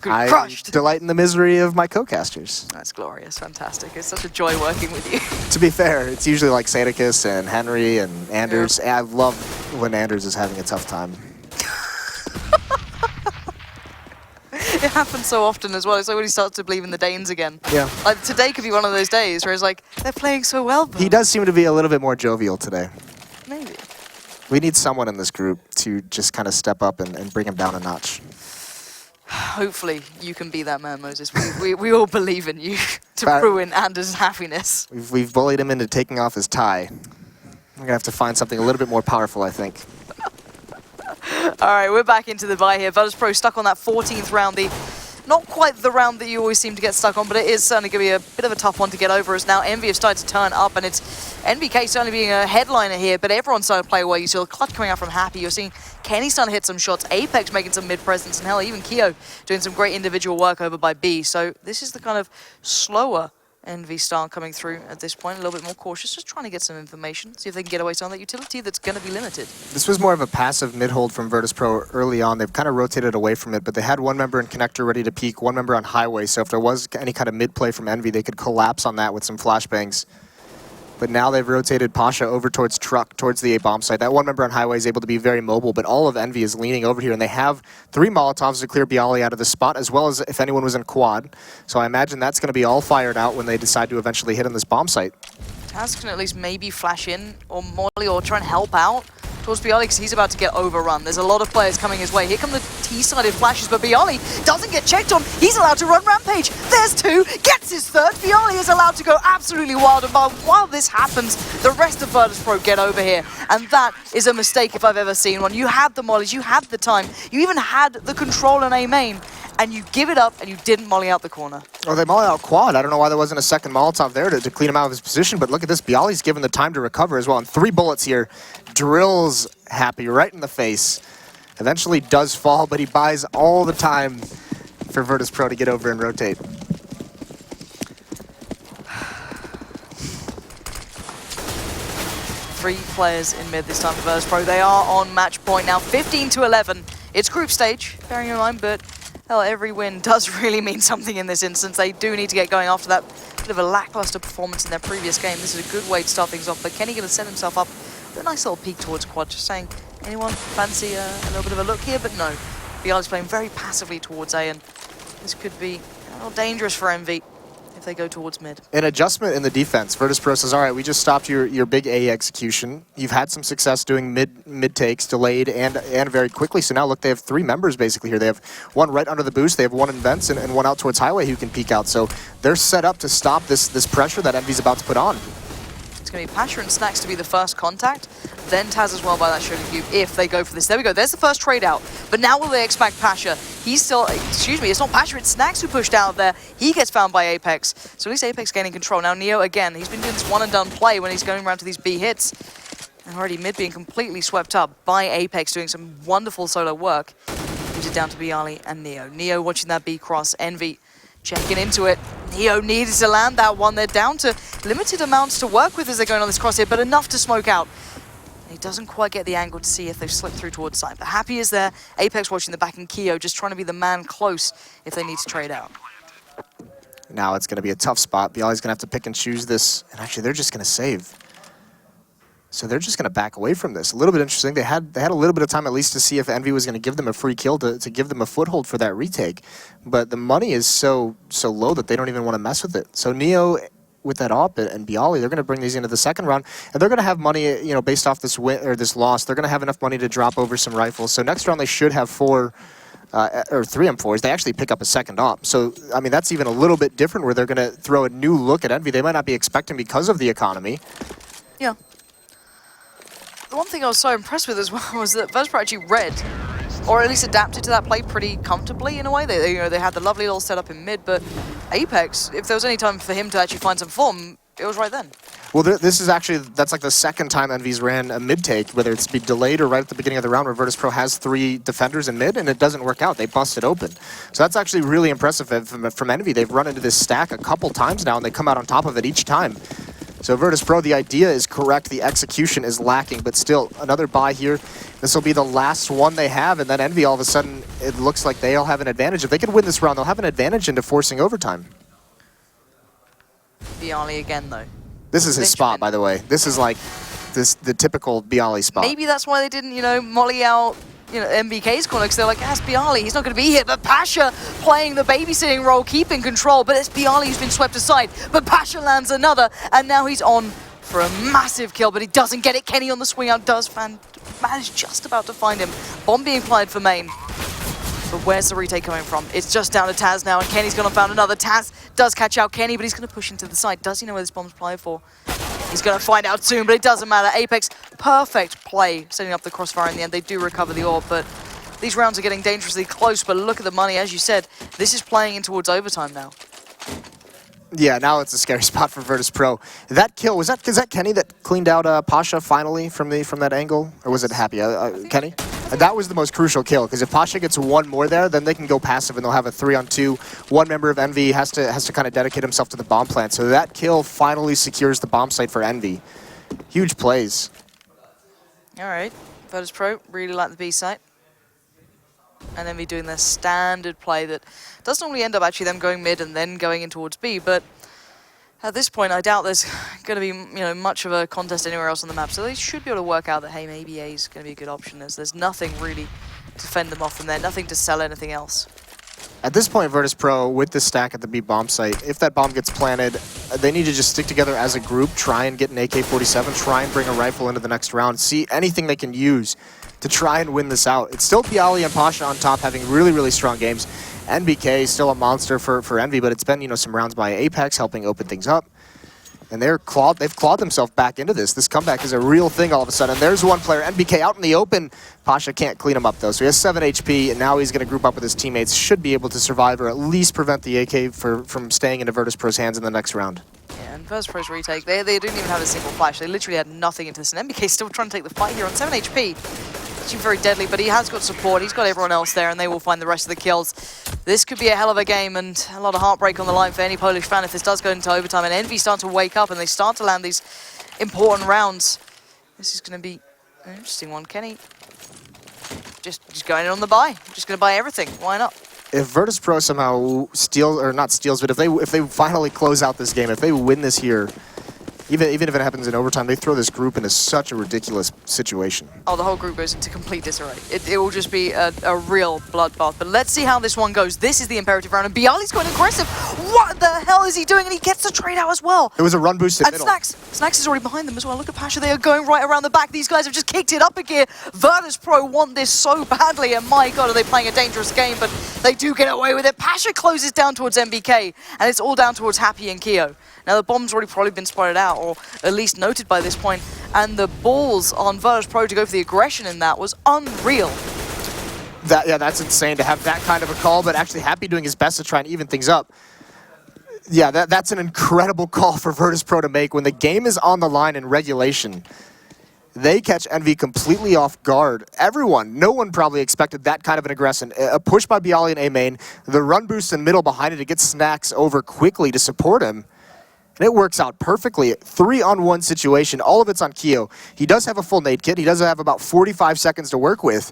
I Crushed. delight in the misery of my co-casters. That's glorious. Fantastic. It's such a joy working with you. To be fair, it's usually like Sadicus and Henry and Anders. Yeah. I love when Anders is having a tough time. It happens so often as well. It's like when he starts to believe in the Danes again. Yeah. Like today could be one of those days where it's like, they're playing so well. He does seem to be a little bit more jovial today. Maybe. We need someone in this group to just kind of step up and bring him down a notch. Hopefully you can be that man, Moses. We all believe in you to But- ruin Anders' happiness. We've bullied him into taking off his tie. We're going to have to find something a little bit more powerful, I think. All right, we're back into the bye here. Virtus.Pro stuck on that 14th round. Not quite the round that you always seem to get stuck on, but it is certainly going to be a bit of a tough one to get over, as now Envy have started to turn up, and it's NBK certainly being a headliner here, but everyone's starting to play well. You see the clutch coming out from Happy. You're seeing Kenny starting to hit some shots, Apex making some mid-presence, and hell, even Keo doing some great individual work over by B. So this is the kind of slower Envy style coming through at this point, a little bit more cautious, just trying to get some information, see if they can get away some of that utility that's going to be limited. This was more of a passive mid-hold from Virtus.Pro early on. They've kind of rotated away from it, but they had one member in connector ready to peek, one member on highway, so if there was any kind of mid-play from Envy, they could collapse on that with some flashbangs. But now they've rotated Pasha over towards truck, towards the A-bomb site. That one member on highway is able to be very mobile, but all of Envy is leaning over here, and they have 3 Molotovs to clear Bialy out of the spot, as well as if anyone was in quad. So I imagine that's going to be all fired out when they decide to eventually hit on this bomb site. Taz can at least maybe flash in, or Molly, or try and help out towards Bialy, because he's about to get overrun. There's a lot of players coming his way. Here come the T-sided flashes, but Bialy doesn't get checked on. He's allowed to run Rampage. There's 2, gets his 3rd. Bialy is allowed to go absolutely wild, and while this happens, the rest of Virtus.Pro get over here. And that is a mistake if I've ever seen one. You had the mollies, you had the time, you even had the control in A main, and you give it up and you didn't molly out the corner. Oh, they molly out quad. I don't know why there wasn't a second Molotov there to clean him out of his position, but look at this. Bialy's given the time to recover as well, and 3 bullets here. Drills Happy right in the face. Eventually does fall, but he buys all the time for Virtus.Pro to get over and rotate. Three players in mid this time for Virtus.Pro. They are on match point now, 15-11. It's group stage, bearing in mind, but hell, every win does really mean something in this instance. They do need to get going after that bit of a lackluster performance in their previous game. This is a good way to start things off, but Kenny going to set himself up with a nice little peek towards quad, just saying, anyone fancy a little bit of a look here? But no, Bialy's playing very passively towards A, and this could be a little dangerous for Envy if they go towards mid. An adjustment in the defense. Virtus.Pro says, all right, we just stopped your big A execution. You've had some success doing mid takes, delayed and very quickly. So now look, they have 3 members basically here. They have one right under the boost. They have one in vents and one out towards highway who can peek out. So they're set up to stop this pressure that Envy's about to put on. It's going to be Pasha and Snacks to be the first contact, then Taz as well by that Sugar Cube if they go for this. There we go, there's the first trade out. But now will they expect Pasha? He's still, excuse me, it's not Pasha, it's Snacks who pushed out there. He gets found by Apex. So at least Apex gaining control. Now Neo again, he's been doing this one and done play when he's going around to these B hits. And already mid being completely swept up by Apex doing some wonderful solo work. Moves it down to Bialy and Neo. Neo watching that B cross, Envy checking into it. Neo needs to land that one. They're down to limited amounts to work with as they're going on this cross here, but enough to smoke out. He doesn't quite get the angle to see if they've slipped through towards side. But Happy is there. Apex watching the back, and Keo just trying to be the man close if they need to trade out. Now it's going to be a tough spot. Bialy's going to have to pick and choose this. And actually, they're just going to save. So they're just going to back away from this. A little bit interesting. They had a little bit of time at least to see if Envy was going to give them a free kill to give them a foothold for that retake. But the money is so low that they don't even want to mess with it. So Neo with that op and Bialy, they're going to bring these into the second round, and they're going to have money, based off this win or this loss. They're going to have enough money to drop over some rifles. So next round they should have 4 or 3M4s, they actually pick up a second op. So, I mean, that's even a little bit different where they're going to throw a new look at EnVy they might not be expecting because of the economy. Yeah. The one thing I was so impressed with as well was that Virtus.Pro actually read, or at least adapted to that play pretty comfortably in a way. They had the lovely little setup in mid, but Apex, if there was any time for him to actually find some form, it was right then. Well, this is actually, that's like the second time EnVy's ran a mid take, whether it's be delayed or right at the beginning of the round where Virtus.Pro has 3 defenders in mid and it doesn't work out. They bust it open. So that's actually really impressive from EnVy. They've run into this stack a couple times now and they come out on top of it each time. So Virtus.Pro, the idea is correct, the execution is lacking, but still, another buy here. This will be the last one they have, and then EnVy, all of a sudden, it looks like they'll have an advantage. If they can win this round, they'll have an advantage into forcing overtime. Bialy again, though. This is his spot, by the way. This is like the typical Bialy spot. Maybe that's why they didn't, molly out, MBK's corner, because they're like, that's Bialy, he's not going to be here. But Pasha playing the babysitting role, keeping control, but it's Bialy who's been swept aside. But Pasha lands another, and now he's on for a massive kill, but he doesn't get it. Kenny on the swing out does manage just about to find him. Bomb being applied for main. But where's the retake coming from? It's just down to Taz now, and Kenny's going to find another. Taz does catch out Kenny, but he's going to push into the side. Does he know where this bomb's applied for? He's going to find out soon, but it doesn't matter. Apex, perfect play, setting up the crossfire in the end. They do recover the orb, but these rounds are getting dangerously close. But look at the money, as you said, this is playing in towards overtime now. Yeah, now it's a scary spot for Virtus.Pro. That kill, is that Kenny that cleaned out Pasha finally from that angle? Or was it Happy? Kenny? That was the most crucial kill, because if Pasha gets one more there, then they can go passive and they'll have a 3-on-2. One member of EnVy has to kind of dedicate himself to the bomb plant. So that kill finally secures the bomb site for EnVy. Huge plays. All right, Virtus.Pro really like the B site. And EnVy doing their standard play that does normally end up actually them going mid and then going in towards B, but at this point, I doubt there's going to be, much of a contest anywhere else on the map. So they should be able to work out that, hey, maybe A is going to be a good option, as there's nothing really to fend them off from there, nothing to sell anything else. At this point, Virtus.Pro, with the stack at the B bomb site, if that bomb gets planted, they need to just stick together as a group, try and get an AK-47, try and bring a rifle into the next round, see anything they can use to try and win this out. It's still Bialy and Pasha on top, having really, really strong games. NBK is still a monster for EnVy, but it's been, some rounds by Apex helping open things up. And they've clawed themselves back into this. This comeback is a real thing all of a sudden. There's one player, NBK out in the open. Pasha can't clean him up though, so he has 7 HP, and now he's going to group up with his teammates. Should be able to survive or at least prevent the AK from staying into Virtus.Pro's hands in the next round. Yeah, and Virtus.Pro's retake, they didn't even have a single flash. They literally had nothing into this, and NBK's still trying to take the fight here on 7 HP. Actually very deadly, but he has got support. He's got everyone else there, and they will find the rest of the kills. This could be a hell of a game, and a lot of heartbreak on the line for any Polish fan if this does go into overtime, and EnVy start to wake up, and they start to land these important rounds. This is going to be an interesting one. Kenny just going in on the buy. Just going to buy everything. Why not? If Virtus.Pro somehow steals, or not steals, but if they finally close out this game, if they win this here, even if it happens in overtime, they throw this group into such a ridiculous situation. Oh, the whole group goes into complete disarray. It will just be a real bloodbath. But let's see how this one goes. This is the imperative round, and Bialy's going aggressive. What the hell is he doing? And he gets the trade out as well. It was a run boost in middle. Snacks is already behind them as well. Look at Pasha. They are going right around the back. These guys have just kicked it up a gear. Virtus.Pro want this so badly, and my God, are they playing a dangerous game, but they do get away with it. Pasha closes down towards MBK, and it's all down towards Happy and Keo. Now, the bomb's already probably been spotted out, or at least noted by this point, and the balls on Virtus.Pro to go for the aggression in that was unreal. That's insane to have that kind of a call, but actually Happy doing his best to try and even things up. Yeah, that's an incredible call for Virtus.Pro to make when the game is on the line in regulation. They catch EnVy completely off guard. No one probably expected that kind of an aggression. A push by Bialy in A main, the run boost in middle behind it to get Snacks over quickly to support him. And it works out perfectly. 3-on-1 situation. All of it's on Keo. He does have a full nade kit. He does have about 45 seconds to work with.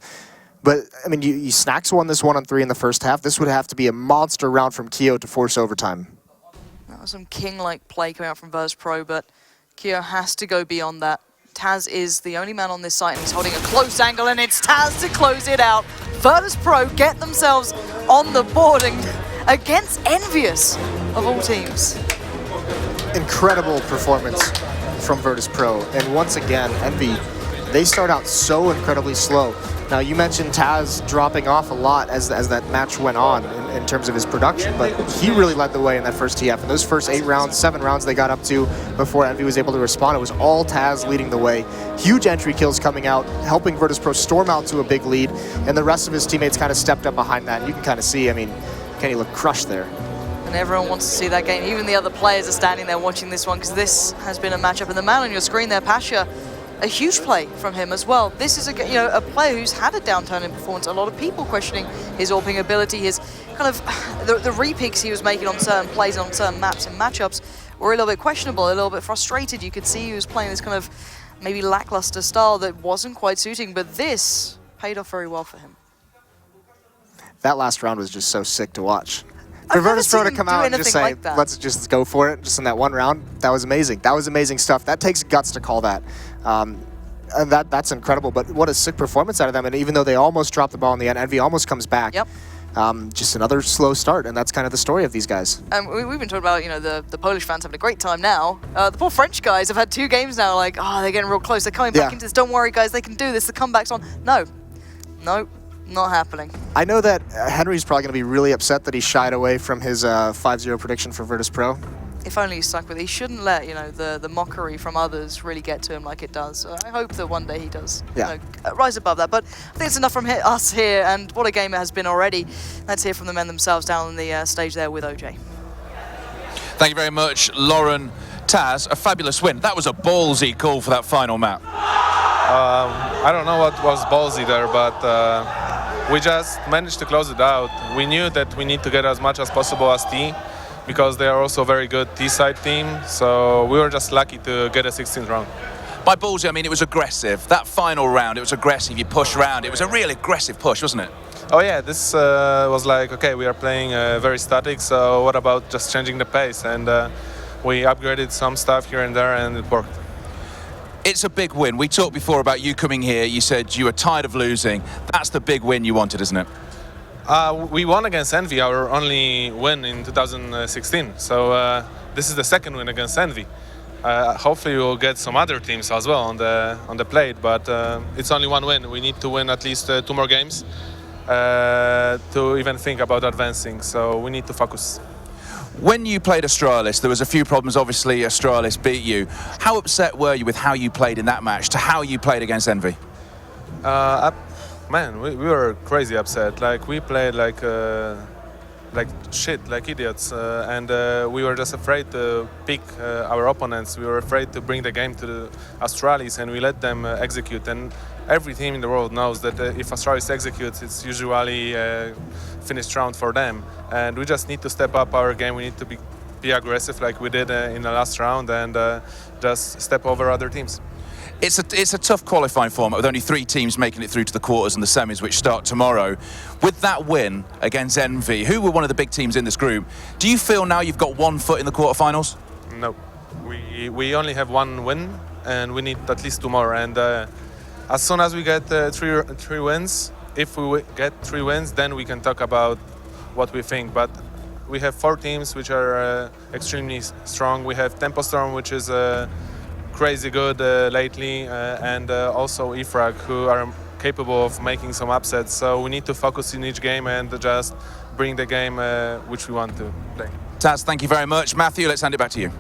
But, I mean, you Snacks won this 1-on-3 in the first half. This would have to be a monster round from Keo to force overtime. That was some king-like play coming out from Virtus.Pro, but Keo has to go beyond that. Taz is the only man on this site, and he's holding a close angle, and it's Taz to close it out. Virtus.Pro get themselves on the board against EnVyUs of all teams. Incredible performance from Virtus.Pro, and once again, EnVy they start out so incredibly slow. Now, you mentioned Taz dropping off a lot as that match went on in terms of his production, but he really led the way in that first TF. In those first 8 rounds, 7 rounds they got up to before EnVy was able to respond, it was all Taz leading the way. Huge entry kills coming out, helping Virtus.Pro storm out to a big lead, and the rest of his teammates kind of stepped up behind that. And you can kind of see, I mean, Kenny looked crushed there. And everyone wants to see that game. Even the other players are standing there watching this one because this has been a matchup. And the man on your screen there, Pasha, a huge play from him as well. This is a player who's had a downturn in performance. A lot of people questioning his AWPing ability, his kind of the repeaks he was making on certain plays on certain maps and matchups were a little bit questionable, a little bit frustrated. You could see he was playing this kind of maybe lackluster style that wasn't quite suiting, but this paid off very well for him. That last round was just so sick to watch. For Virtus.Pro to come out and just say, like let's just go for it, just in that one round, that was amazing. That was amazing stuff. That takes guts to call that. And that's incredible, but what a sick performance out of them. And even though they almost dropped the ball in the end, EnVy almost comes back. Yep. Just another slow start, and that's kind of the story of these guys. We've been talking about, the Polish fans having a great time now. The poor French guys have had 2 games now, like, they're getting real close. They're coming back into this. Don't worry, guys, they can do this. The comeback's on. No, not happening. I know that Henry's probably going to be really upset that he shied away from his 5-0 prediction for Virtus.Pro. If only he stuck with it. He shouldn't let, the mockery from others really get to him like it does. I hope that one day he does rise above that. But I think it's enough from us here, and what a game it has been already. Let's hear from the men themselves down on the stage there with OJ. Thank you very much, Lauren. Taz, a fabulous win. That was a ballsy call for that final map. I don't know what was ballsy there, but we just managed to close it out. We knew that we need to get as much as possible as T, because they are also a very good T-side team, so we were just lucky to get a 16th round. By ballsy, I mean it was aggressive. That final round, it was aggressive. You pushed around. It was a really aggressive push, wasn't it? Oh yeah, this was like, okay, we are playing very static, so what about just changing the pace? And we upgraded some stuff here and there, and it worked. It's a big win. We talked before about you coming here. You said you were tired of losing. That's the big win you wanted, isn't it? We won against EnVy, our only win in 2016. So this is the second win against EnVy. Hopefully we'll get some other teams as well on the plate, but it's only one win. We need to win at least 2 more games to even think about advancing. So we need to focus. When you played Astralis, there was a few problems. Obviously, Astralis beat you. How upset were you with how you played in that match to how you played against EnVy? Man, we were crazy upset. Like, we played like shit, like idiots, and we were just afraid to pick our opponents. We were afraid to bring the game to the Astralis, and we let them execute. And every team in the world knows that if Astralis executes, it's usually a finished round for them. And we just need to step up our game. We need to be aggressive like we did in the last round, and just step over other teams. It's a tough qualifying format with only 3 teams making it through to the quarters and the semis, which start tomorrow. With that win against EnVy, who were one of the big teams in this group, do you feel now you've got 1 foot in the quarterfinals? No, we only have 1 win, and we need at least 2 more. And as soon as we get 3 wins, if we get 3 wins, then we can talk about what we think. But we have 4 teams which are extremely strong. We have Tempo Storm, which is crazy good lately, and also EFRAG, who are capable of making some upsets. So we need to focus in each game and just bring the game which we want to play. Taz, thank you very much. Matthew, let's hand it back to you.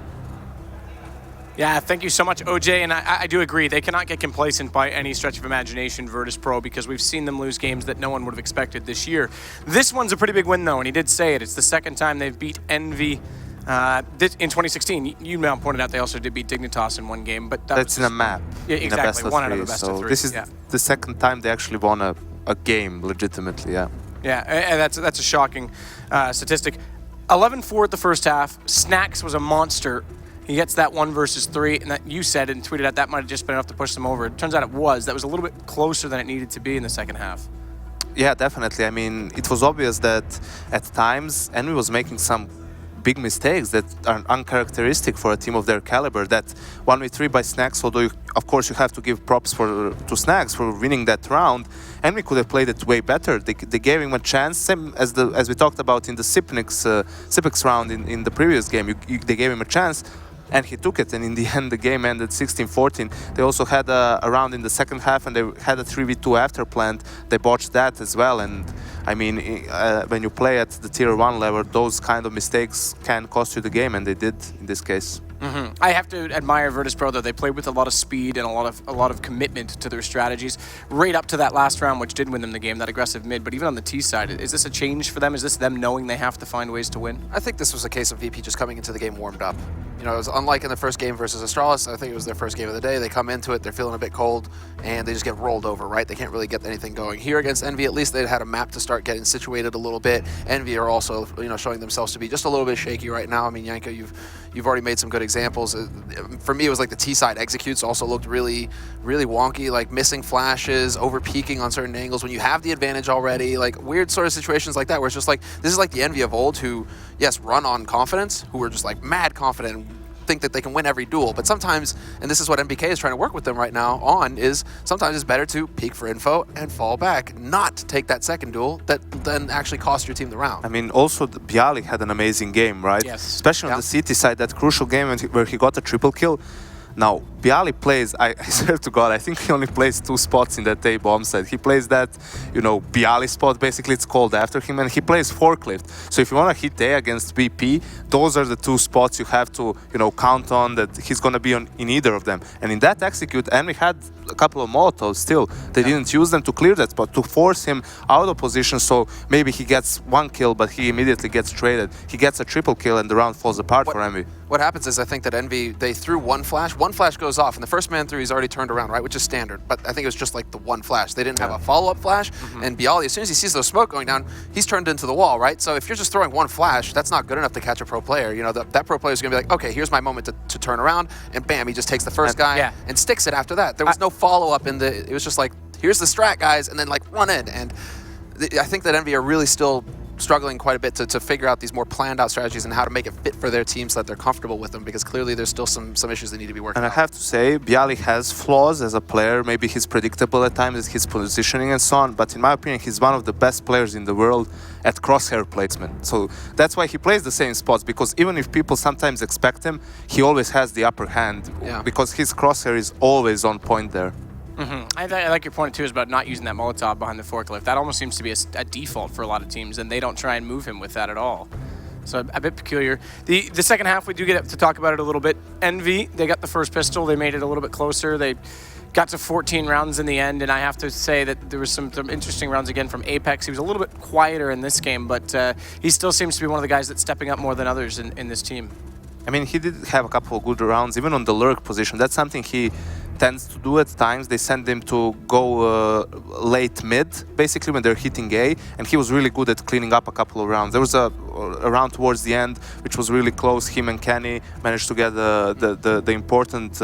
Yeah, thank you so much, OJ, and I do agree. They cannot get complacent by any stretch of imagination, Virtus.Pro, because we've seen them lose games that no one would have expected this year. This one's a pretty big win, though, and he did say it. It's the second time they've beat EnVy. In 2016, you now pointed out they also did beat Dignitas in 1 game, but that's in a map. Yeah, exactly. In a best of 1 out of three. a best So of 3. this is the second time they actually won a game legitimately. Yeah. Yeah, and that's a shocking statistic. 11-4 at the first half. Snacks was a monster. He gets that 1 versus 3, and that you said and tweeted out that might have just been enough to push them over. It turns out it was. That was a little bit closer than it needed to be in the second half. Yeah, definitely. I mean, it was obvious that at times EnVy was making some big mistakes that are uncharacteristic for a team of their caliber. That 1v3 by Snacks, although of course you have to give props to Snacks for winning that round, EnVy could have played it way better. They gave him a chance, same as we talked about in the Sipnix round in the previous game. They gave him a chance, and he took it. And in the end, the game ended 16-14. They also had a round in the second half, and they had a 3v2 after plant. They botched that as well. And I mean, when you play at the tier 1 level, those kind of mistakes can cost you the game, and they did in this case. I have to admire Virtus.Pro though. They played with a lot of speed and a lot of commitment to their strategies right up to that last round, which did win them the game, that aggressive mid. But even on the T side, is this a change for them? Is this them knowing they have to find ways to win? I think this was a case of VP just coming into the game warmed up. You know, it was unlike in the first game versus Astralis. I think it was their first game of the day. They come into it, they're feeling a bit cold, and they just get rolled over, right? They can't really get anything going. Here against EnVy, at least they had a map to start getting situated a little bit. EnVy are also, you know, showing themselves to be just a little bit shaky right now. I mean, Yanko, you've already made some good examples. For me, it was like the T side executes also looked really, really wonky, like missing flashes, over peaking on certain angles when you have the advantage already, like weird sort of situations like that where it's just like, this is like the EnVy of old who, yes, run on confidence, who are just like mad confident and think that they can win every duel. But sometimes, and this is what MBK is trying to work with them right now on, is sometimes it's better to peek for info and fall back, not take that second duel that then actually cost your team the round. I mean, also Bialy had an amazing game, right? Yes. Especially on the CT side, that crucial game where he got a triple kill. Now, Bialy plays, I swear to God, I think he only plays 2 spots in that A bomb set. He plays that, you know, Bialy spot, basically it's called after him, and he plays forklift. So if you want to hit A against VP, those are the 2 spots you have to, you know, count on that he's going to be in either of them. And in that execute, and we had a couple of Molotovs still. They didn't use them to clear that spot, to force him out of position, so maybe he gets 1 kill, but he immediately gets traded. He gets a triple kill, and the round falls apart for EnVy. What happens is I think that EnVy, they threw 1 flash. 1 flash goes off, and the first man through, he's already turned around, right? Which is standard. But I think it was just like the 1 flash. They didn't have a follow-up flash. And Bialy, as soon as he sees the smoke going down, he's turned into the wall, right? So if you're just throwing 1 flash, that's not good enough to catch a pro player. You know, that pro player is going to be like, okay, here's my moment to turn around, and bam, he just takes the first guy and sticks it after that. There was no follow-up in the. It was just like, here's the strat, guys, and then like run in. And I think that EnVy are really still struggling quite a bit to figure out these more planned out strategies and how to make it fit for their team so that they're comfortable with them, because clearly there's still some issues that need to be worked out. And I have to say, Bialy has flaws as a player. Maybe he's predictable at times, his positioning and so on, but in my opinion, he's one of the best players in the world at crosshair placement. So that's why he plays the same spots, because even if people sometimes expect him, he always has the upper hand, because his crosshair is always on point there. I like your point too, is about not using that Molotov behind the forklift. That almost seems to be a default for a lot of teams, and they don't try and move him with that at all. So a bit peculiar. The second half, we do get to talk about it a little bit. EnVy, they got the first pistol. They made it a little bit closer. They got to 14 rounds in the end, and I have to say that there was some interesting rounds again from Apex. He was a little bit quieter in this game, but he still seems to be one of the guys that's stepping up more than others in this team. I mean, he did have a couple of good rounds, even on the lurk position. That's something he tends to do at times. They send him to go late mid, basically, when they're hitting A, and he was really good at cleaning up a couple of rounds. There was a round towards the end, which was really close. Him and Kenny managed to get the important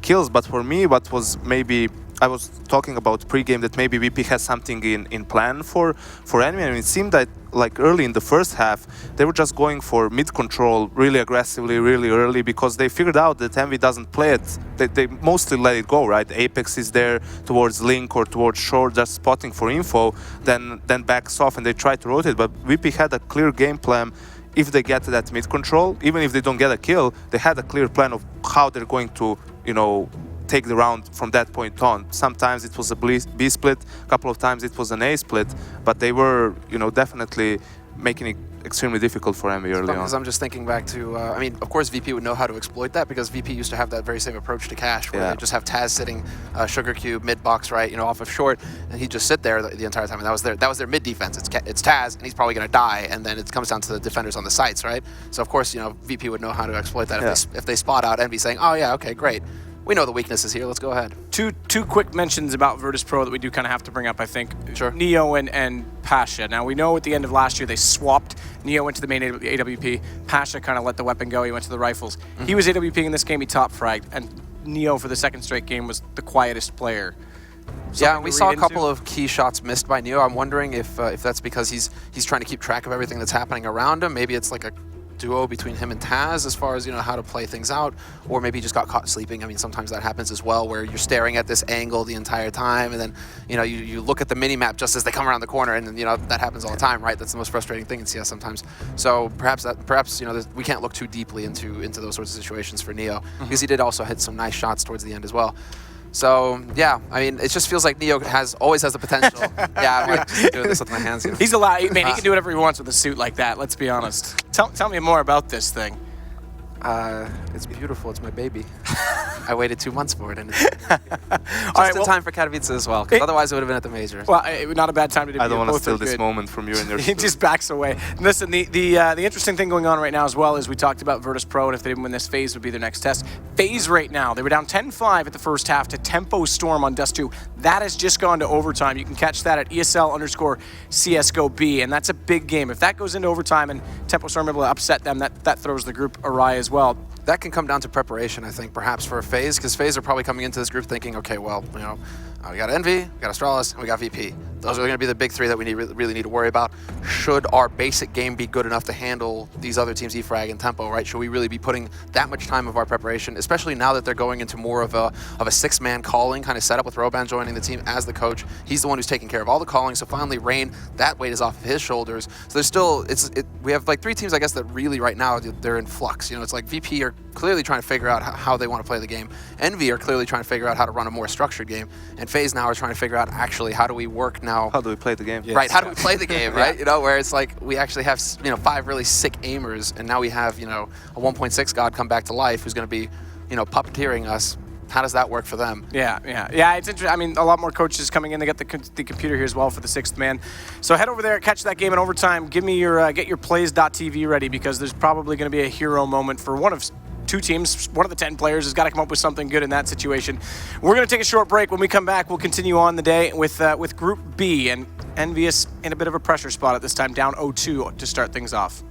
kills, but for me, what was maybe... I was talking about pre-game that maybe VP has something in plan for EnVy, and it seemed that like early in the first half, they were just going for mid control really aggressively, really early, because they figured out that EnVy doesn't play it. They mostly let it go, right? Apex is there towards Link or towards short, just spotting for info, then backs off and they try to rotate. But VP had a clear game plan. If they get to that mid control, even if they don't get a kill, they had a clear plan of how they're going to, you know, take the round from that point on. Sometimes it was a B split, a couple of times it was an A split, but they were, you know, definitely making it extremely difficult for EnVy early on. Because I'm just thinking back to, I mean, of course VP would know how to exploit that, because VP used to have that very same approach to Cash, where they just have Taz sitting sugar cube mid box, right, you know, off of short, and he'd just sit there the entire time, and that was their mid defense. It's Taz, and he's probably going to die, and then it comes down to the defenders on the sites, right? So of course, you know, VP would know how to exploit that if they spot out EnVy saying, oh yeah, okay, great. We know the weaknesses here. Let's go ahead. Two quick mentions about Virtus.Pro that we do kind of have to bring up, I think. Sure. Neo and Pasha. Now, we know at the end of last year they swapped. Neo went to the main AWP. Pasha kind of let the weapon go. He went to the rifles. He was AWP in this game. He top fragged. And Neo, for the second straight game, was the quietest player. Yeah, we saw a couple of key shots missed by Neo. I'm wondering if that's because he's trying to keep track of everything that's happening around him. Maybe it's like a duo between him and Taz as far as, you know, how to play things out, or maybe he just got caught sleeping. I mean, sometimes that happens as well, where you're staring at this angle the entire time, and then, you know, you look at the mini-map just as they come around the corner, and then, you know, that happens all the time, right? That's the most frustrating thing in CS sometimes. So perhaps, you know, we can't look too deeply into those sorts of situations for Neo, because he did also hit some nice shots towards the end as well. So yeah, I mean, it just feels like Neo always has the potential. Yeah, I'm like just doing this with my hands. You know? He's allowed, man, he can do whatever he wants with a suit like that, let's be honest. Tell me more about this thing. It's beautiful. It's my baby. I waited 2 months for it, and it's just in time for Katowice as well, because otherwise it would have been at the major. Well, not a bad time to debut. I don't want to Both steal are this good. moment from you and your He just backs away. Listen, the interesting thing going on right now as well is we talked about Virtus.Pro, and if they didn't win this, FaZe would be their next test. FaZe right now, they were down 10-5 at the first half to Tempo Storm on Dust 2. That has just gone to overtime. You can catch that at ESL_CSGO-B, and that's a big game. If that goes into overtime and Tempo Storm able to upset them, that throws the group awry as well. That can come down to preparation, I think, perhaps for FaZe, because FaZe are probably coming into this group thinking, okay, well, you know, we got EnVy, we got Astralis, and we got VP. Those are going to be the big three that we really need to worry about. Should our basic game be good enough to handle these other teams, eFrag and Tempo, right? Should we really be putting that much time of our preparation, especially now that they're going into more of a six-man calling kind of setup with Roban joining the team as the coach? He's the one who's taking care of all the calling, so finally Rain, that weight is off of his shoulders. So there's still, we have like 3 teams, I guess, that really right now, they're in flux. You know, it's like VP are clearly trying to figure out how they want to play the game. EnVy are clearly trying to figure out how to run a more structured game. And FaZe now are trying to figure out actually how do we work now. How do we play the game? Yes. Right, how do we play the game, right? You know, where it's like we actually have, you know, 5 really sick aimers, and now we have, you know, a 1.6 god come back to life who's going to be, you know, puppeteering us. How does that work for them? Yeah, it's interesting. I mean, a lot more coaches coming in. They got the computer here as well for the 6th man. So head over there, catch that game in overtime. Give me your get your plays.tv ready, because there's probably going to be a hero moment for one of 2 teams. One of the 10 players has got to come up with something good in that situation. We're going to take a short break. When we come back, we'll continue on the day with Group B, and EnVyUs in a bit of a pressure spot at this time, down 0-2 to start things off.